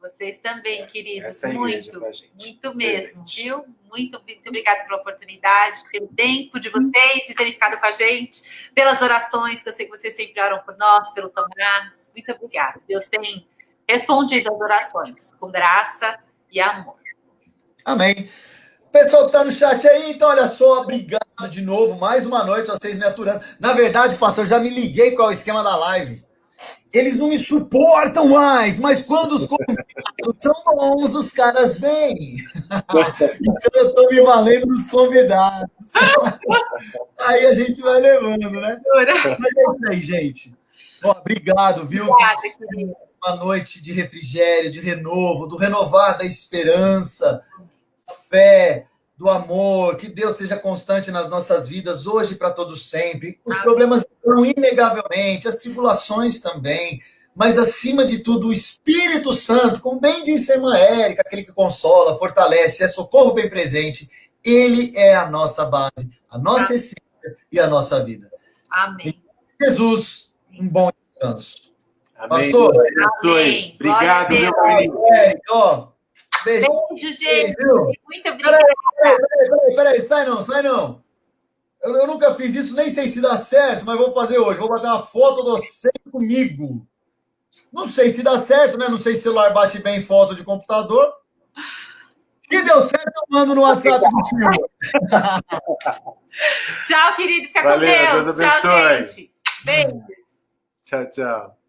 Vocês também, queridos. Essa é a igreja pra gente. Muito mesmo, Presente. viu? Muito obrigada pela oportunidade, pelo tempo de vocês, de terem ficado com a gente, pelas orações, que eu sei que vocês sempre oram por nós, pelo Tomás. Muito obrigada. Deus tem respondido as orações com graça e amor. Amém. Pessoal que está no chat aí, então olha só, obrigado de novo, mais uma noite, vocês me aturando. Na verdade, pastor, eu já me liguei qual é o esquema da live. Eles não me suportam mais, mas quando os convidados são bons, os caras vêm. Então eu estou me valendo dos convidados. Aí a gente vai levando, né? Mas é isso aí, gente. Ó, obrigado, viu? Obrigada, querida. Uma noite de refrigério, de renovo, do renovar da esperança, da fé, do amor. Que Deus seja constante nas nossas vidas, hoje e para todos sempre. Os problemas virão inegavelmente, as tribulações também, mas acima de tudo, o Espírito Santo, como bem disse a irmã Érica, aquele que consola, fortalece, é socorro bem presente, ele é a nossa base, a nossa essência e a nossa vida. Amém. Jesus, um bom descanso. Amém. Pastor, Amém. Obrigado, Glória a meu Deus. querido. Érica, ó, beijo. Beijo, gente. Viu? Muito obrigada. Peraí, sai não. Eu nunca fiz isso, nem sei se dá certo, mas vou fazer hoje. Vou bater uma foto de você comigo. Não sei se dá certo, né? Não sei se o celular bate bem foto de computador. Se deu certo, eu mando no WhatsApp do tio. Tchau, querido. Fica Valeu, com Deus. Deus Tchau, abençoe. gente. Beijos. Tchau, tchau.